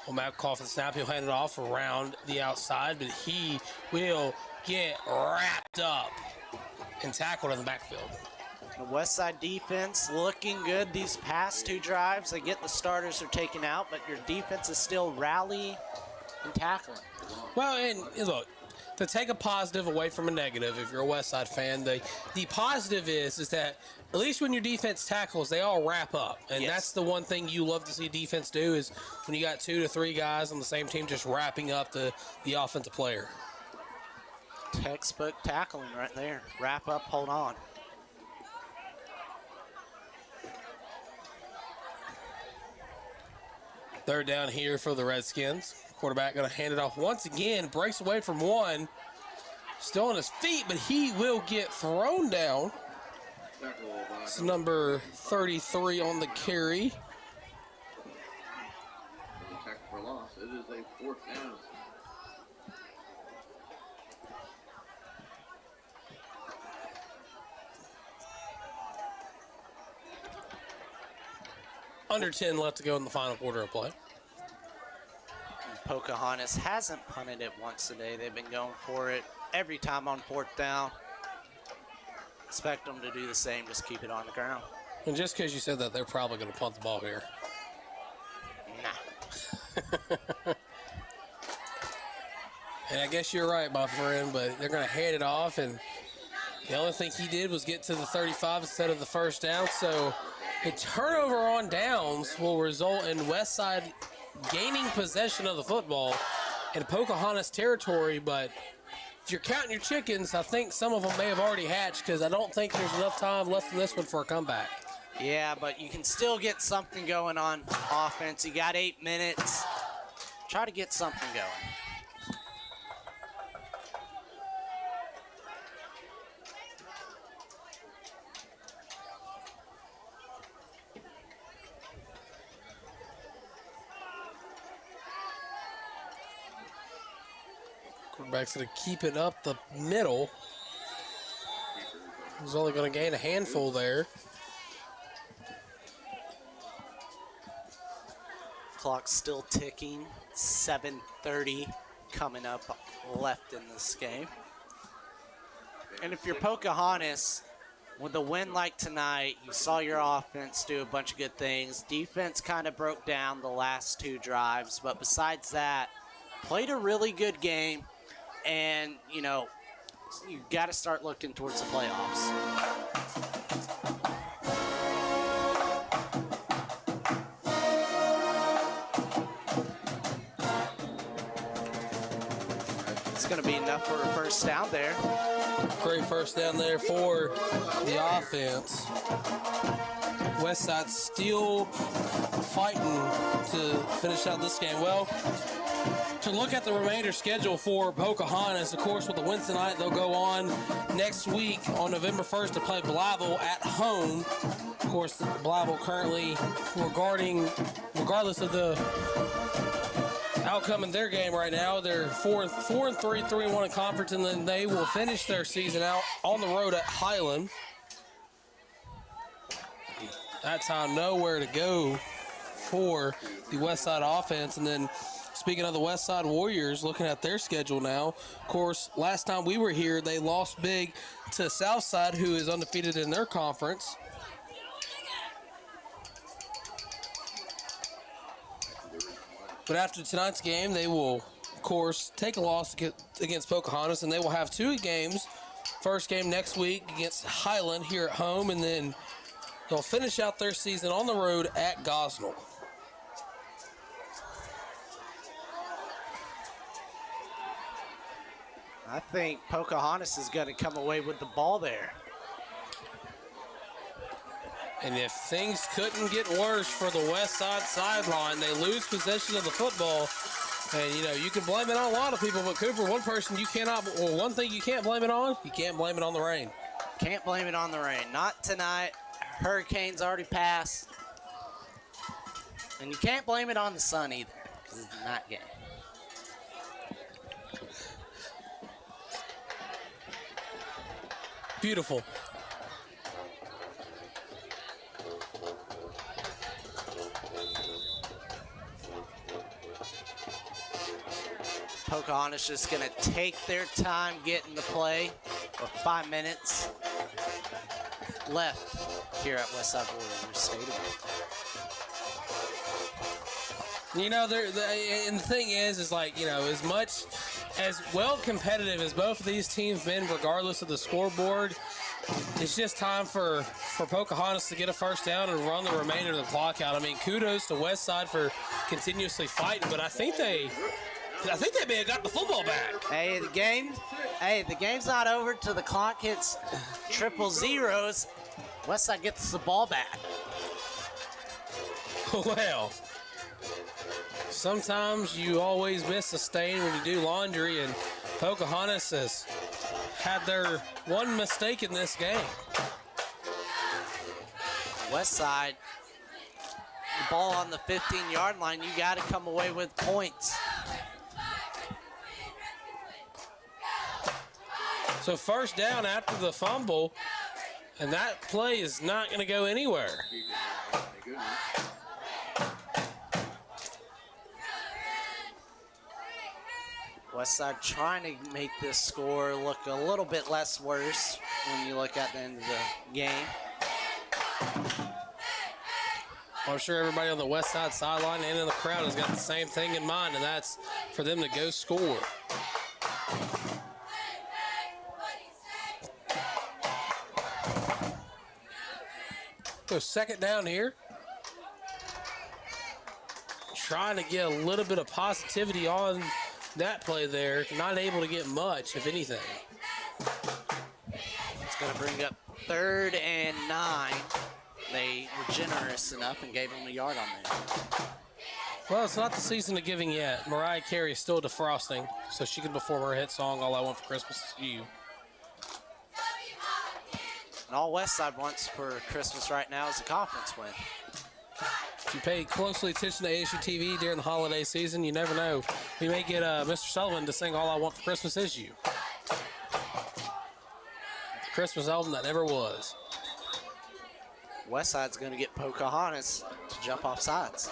Womack call for the snap. He'll hand it off around the outside, but he will get wrapped up and tackled in the backfield. The Westside defense looking good these past 2 drives. They get the starters are taken out, but your defense is still rallying and tackling. Well, and look, to take a positive away from a negative, if you're a Westside fan, the positive is that at least when your defense tackles, they all wrap up. And that's the one thing you love to see defense do, is when you got 2 to 3 guys on the same team just wrapping up the offensive player. Textbook tackling right there. Wrap up, hold on. Third down here for the Redskins. Quarterback going to hand it off once again. Breaks away from 1. Still on his feet, but he will get thrown down. It's number 33 on the carry. Tackle for loss. It is a 4th down. Under 10 left to go in the final quarter of play. Pocahontas hasn't punted it once today. They've been going for it every time on 4th down. Expect them to do the same, just keep it on the ground. And just because you said that, they're probably going to punt the ball here. Nah. And I guess you're right, my friend, but they're going to hand it off, and the only thing he did was get to the 35 instead of the first down. So a turnover on downs will result in Westside gaining possession of the football in Pocahontas territory. But if you're counting your chickens, I think some of them may have already hatched, because I don't think there's enough time left in this one for a comeback. Yeah, but you can still get something going on offense. You got 8 minutes. Try to get something going. Quarterback's going to keep it up the middle. He's only going to gain a handful there. Clock's still ticking. 7:30 coming up left in this game. And if you're Pocahontas, with a win like tonight, you saw your offense do a bunch of good things. Defense kind of broke down the last 2 drives, but besides that, played a really good game. And, you know, you got to start looking towards the playoffs. It's going to be enough for a first down there. Great first down there for the offense. Westside still fighting to finish out this game. Well, to look at the remainder schedule for Pocahontas, of course, with the win tonight, they'll go on next week on November 1st to play Blytheville at home. Of course, Blytheville currently, regardless of the outcome in their game right now, they're 4-3, 3-1 in conference, and then they will finish their season out on the road at Highland. That time, nowhere to go for the Westside offense. And then, speaking of the Westside Warriors, looking at their schedule now, of course, last time we were here, they lost big to Southside, who is undefeated in their conference. But after tonight's game, they will, of course, take a loss against Pocahontas, and they will have 2 games. First game next week against Highland here at home, and then they'll finish out their season on the road at Gosnell. I think Pocahontas is going to come away with the ball there. And if things couldn't get worse for the West Side sideline, they lose possession of the football. And, you know, you can blame it on a lot of people, but Cooper, one thing you can't blame it on, you can't blame it on the rain. Can't blame it on the rain. Not tonight. Hurricanes already passed. And you can't blame it on the sun either, because it's a night game. Beautiful. Pocahontas just going to take their time getting the play with 5 minutes left here at Westside Warriors Stadium. You know, and the thing is like, you know, as much as well competitive as both of these teams been, regardless of the scoreboard, it's just time for Pocahontas to get a first down and run the remainder of the clock out. I mean, kudos to Westside for continuously fighting, but I think they may have got the football back. Hey, the game's not over till the clock hits triple zeros. Westside gets the ball back. Well, sometimes you always miss a stain when you do laundry, and Pocahontas has had their one mistake in this game. Westside, the ball on the 15-yard line, you got to come away with points. So first down after the fumble, and that play is not going to go anywhere. Westside trying to make this score look a little bit less worse when you look at the end of the game. I'm sure everybody on the Westside sideline and in the crowd has got the same thing in mind, and that's for them to go score. So second down here. Trying to get a little bit of positivity on that play there. Not able to get much, if anything. It's going to bring up 3rd and 9. They were generous enough and gave him a yard on there. Well, it's not the season of giving yet. Mariah Carey is still defrosting, so she can perform her hit song, All I Want for Christmas Is You. And all Westside wants for Christmas right now is a conference win. If you pay closely attention to ASU-TV during the holiday season, you never know. We may get Mr. Sullivan to sing All I Want for Christmas Is You. The Christmas album that never was. Westside's going to get Pocahontas to jump off sides.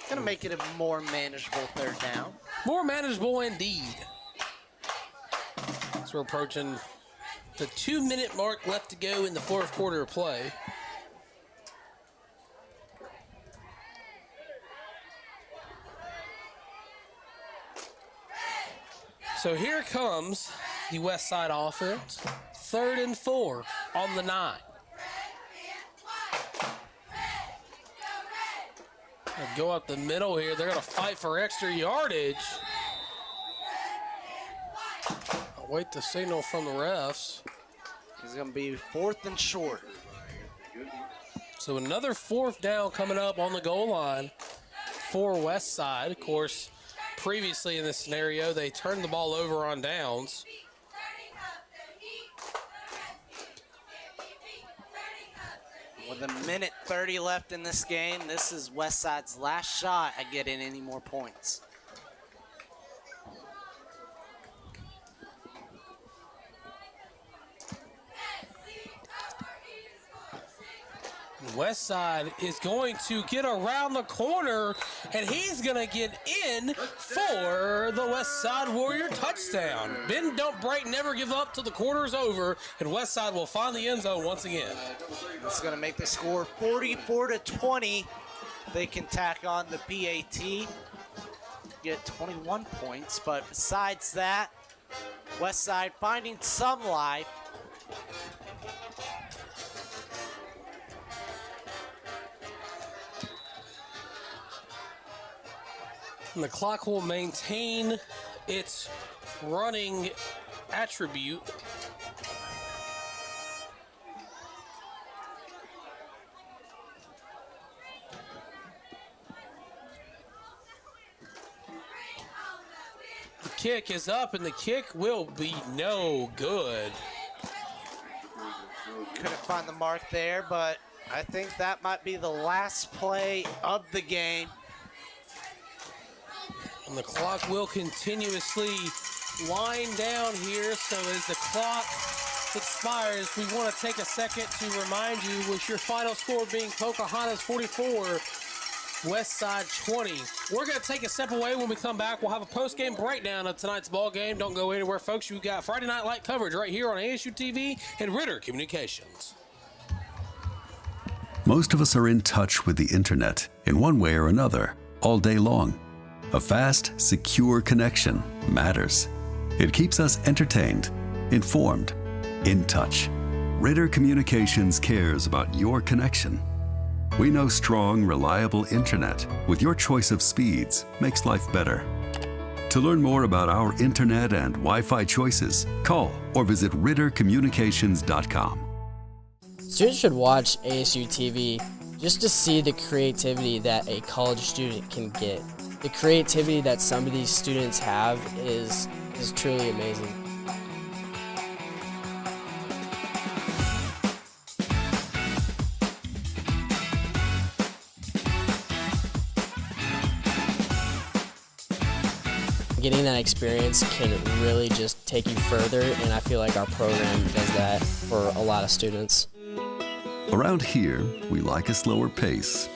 Going to make it a more manageable 3rd down. More manageable indeed. So we're approaching the 2-minute mark left to go in the 4th quarter of play. So here comes the Westside offense. 3rd and 4 on the 9. Go up the middle here. They're going to fight for extra yardage. I'll wait the signal from the refs. It's going to be 4th and short. So another 4th down coming up on the goal line for Westside. Of course, previously in this scenario, they turned the ball over on downs. With 1:30 left in this game, this is Westside's last shot at getting any more points. Westside is going to get around the corner, and he's going to get in for the Westside Warrior touchdown. Bend, don't break, never give up till the quarter's over, and Westside will find the end zone once again. This is going to make the score 44-20. They can tack on the PAT, get 21 points, but besides that, Westside finding some life. And the clock will maintain its running attribute. The kick is up, and the kick will be no good. Couldn't find the mark there, but I think that might be the last play of the game. And the clock will continuously wind down here, so as the clock expires, we want to take a second to remind you, with your final score being Pocahontas 44, Westside 20. We're going to take a step away. When we come back, we'll have a post-game breakdown of tonight's ball game. Don't go anywhere, folks. You've got Friday Night Light coverage right here on ASU-TV and Ritter Communications. Most of us are in touch with the internet in one way or another all day long. A fast, secure connection matters. It keeps us entertained, informed, in touch. Ritter Communications cares about your connection. We know strong, reliable internet with your choice of speeds makes life better. To learn more about our internet and Wi-Fi choices, call or visit rittercommunications.com. Students should watch ASU TV just to see the creativity that a college student can get. The creativity that some of these students have is truly amazing. Getting that experience can really just take you further, and I feel like our program does that for a lot of students. Around here, we like a slower pace,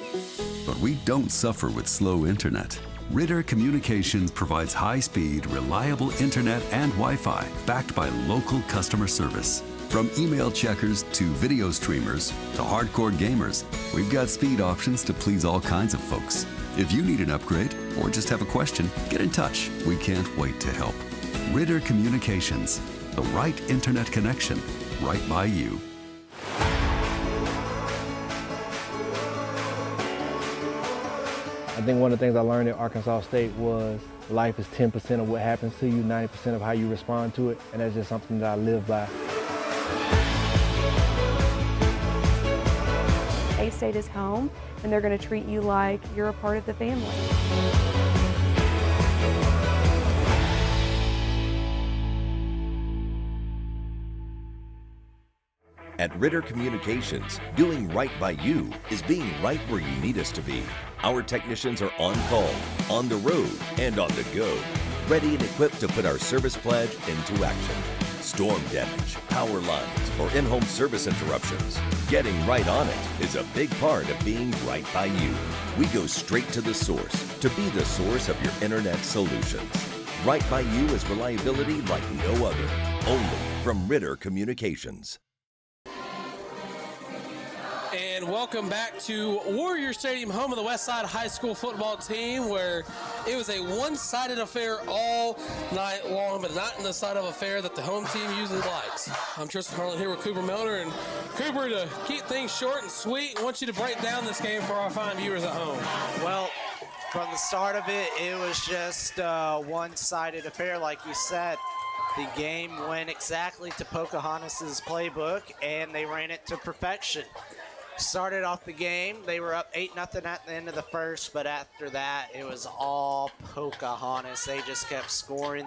but But we don't suffer with slow internet. Ritter Communications provides high-speed, reliable internet and Wi-Fi backed by local customer service. From email checkers to video streamers to hardcore gamers, we've got speed options to please all kinds of folks. If you need an upgrade or just have a question, get in touch. We can't wait to help. Ritter Communications, the right internet connection, right by you. I think one of the things I learned at Arkansas State was life is 10% of what happens to you, 90% of how you respond to it, and that's just something that I live by. A-State is home, and they're going to treat you like you're a part of the family. At Ritter Communications, doing right by you is being right where you need us to be. Our technicians are on call, on the road, and on the go, ready and equipped to put our service pledge into action. Storm damage, power lines, or in-home service interruptions. Getting right on it is a big part of being right by you. We go straight to the source to be the source of your internet solutions. Right by you is reliability like no other, only from Ritter Communications. And welcome back to Warrior Stadium, home of the Westside High School football team, where it was a one-sided affair all night long, but not in the side of affair that the home team usually likes. I'm Tristan Harlan here with Cooper Milner, and Cooper, to keep things short and sweet, I want you to break down this game for our fine viewers at home. Well, from the start of it, it was just a one-sided affair, like you said. The game went exactly to Pocahontas' playbook, and they ran it to perfection. Started off the game, they were up 8-0 at the end of the first, but after that, it was all Pocahontas. They just kept scoring.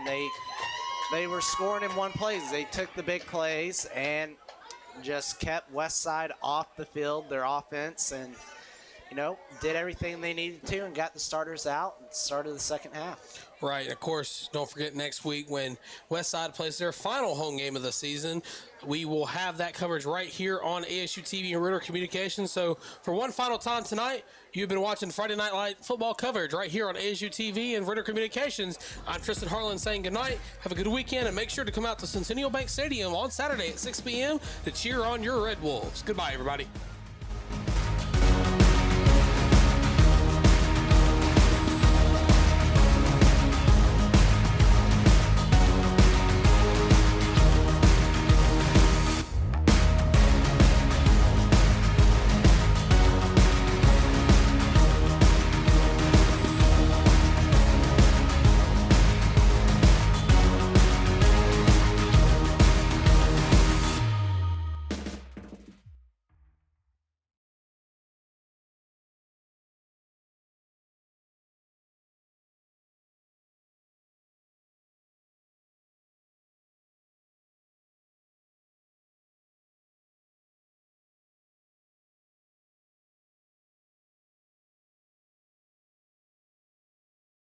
They were scoring in one plays. They took the big plays and just kept Westside off the field, their offense, and, you know, did everything they needed to and got the starters out and started the second half. Right, of course, don't forget next week when Westside plays their final home game of the season. We will have that coverage right here on ASU-TV and Ritter Communications. So for one final time tonight, you've been watching Friday Night Light football coverage right here on ASU-TV and Ritter Communications. I'm Tristan Harlan saying goodnight. Have a good weekend, and make sure to come out to Centennial Bank Stadium on Saturday at 6 p.m. to cheer on your Red Wolves. Goodbye, everybody.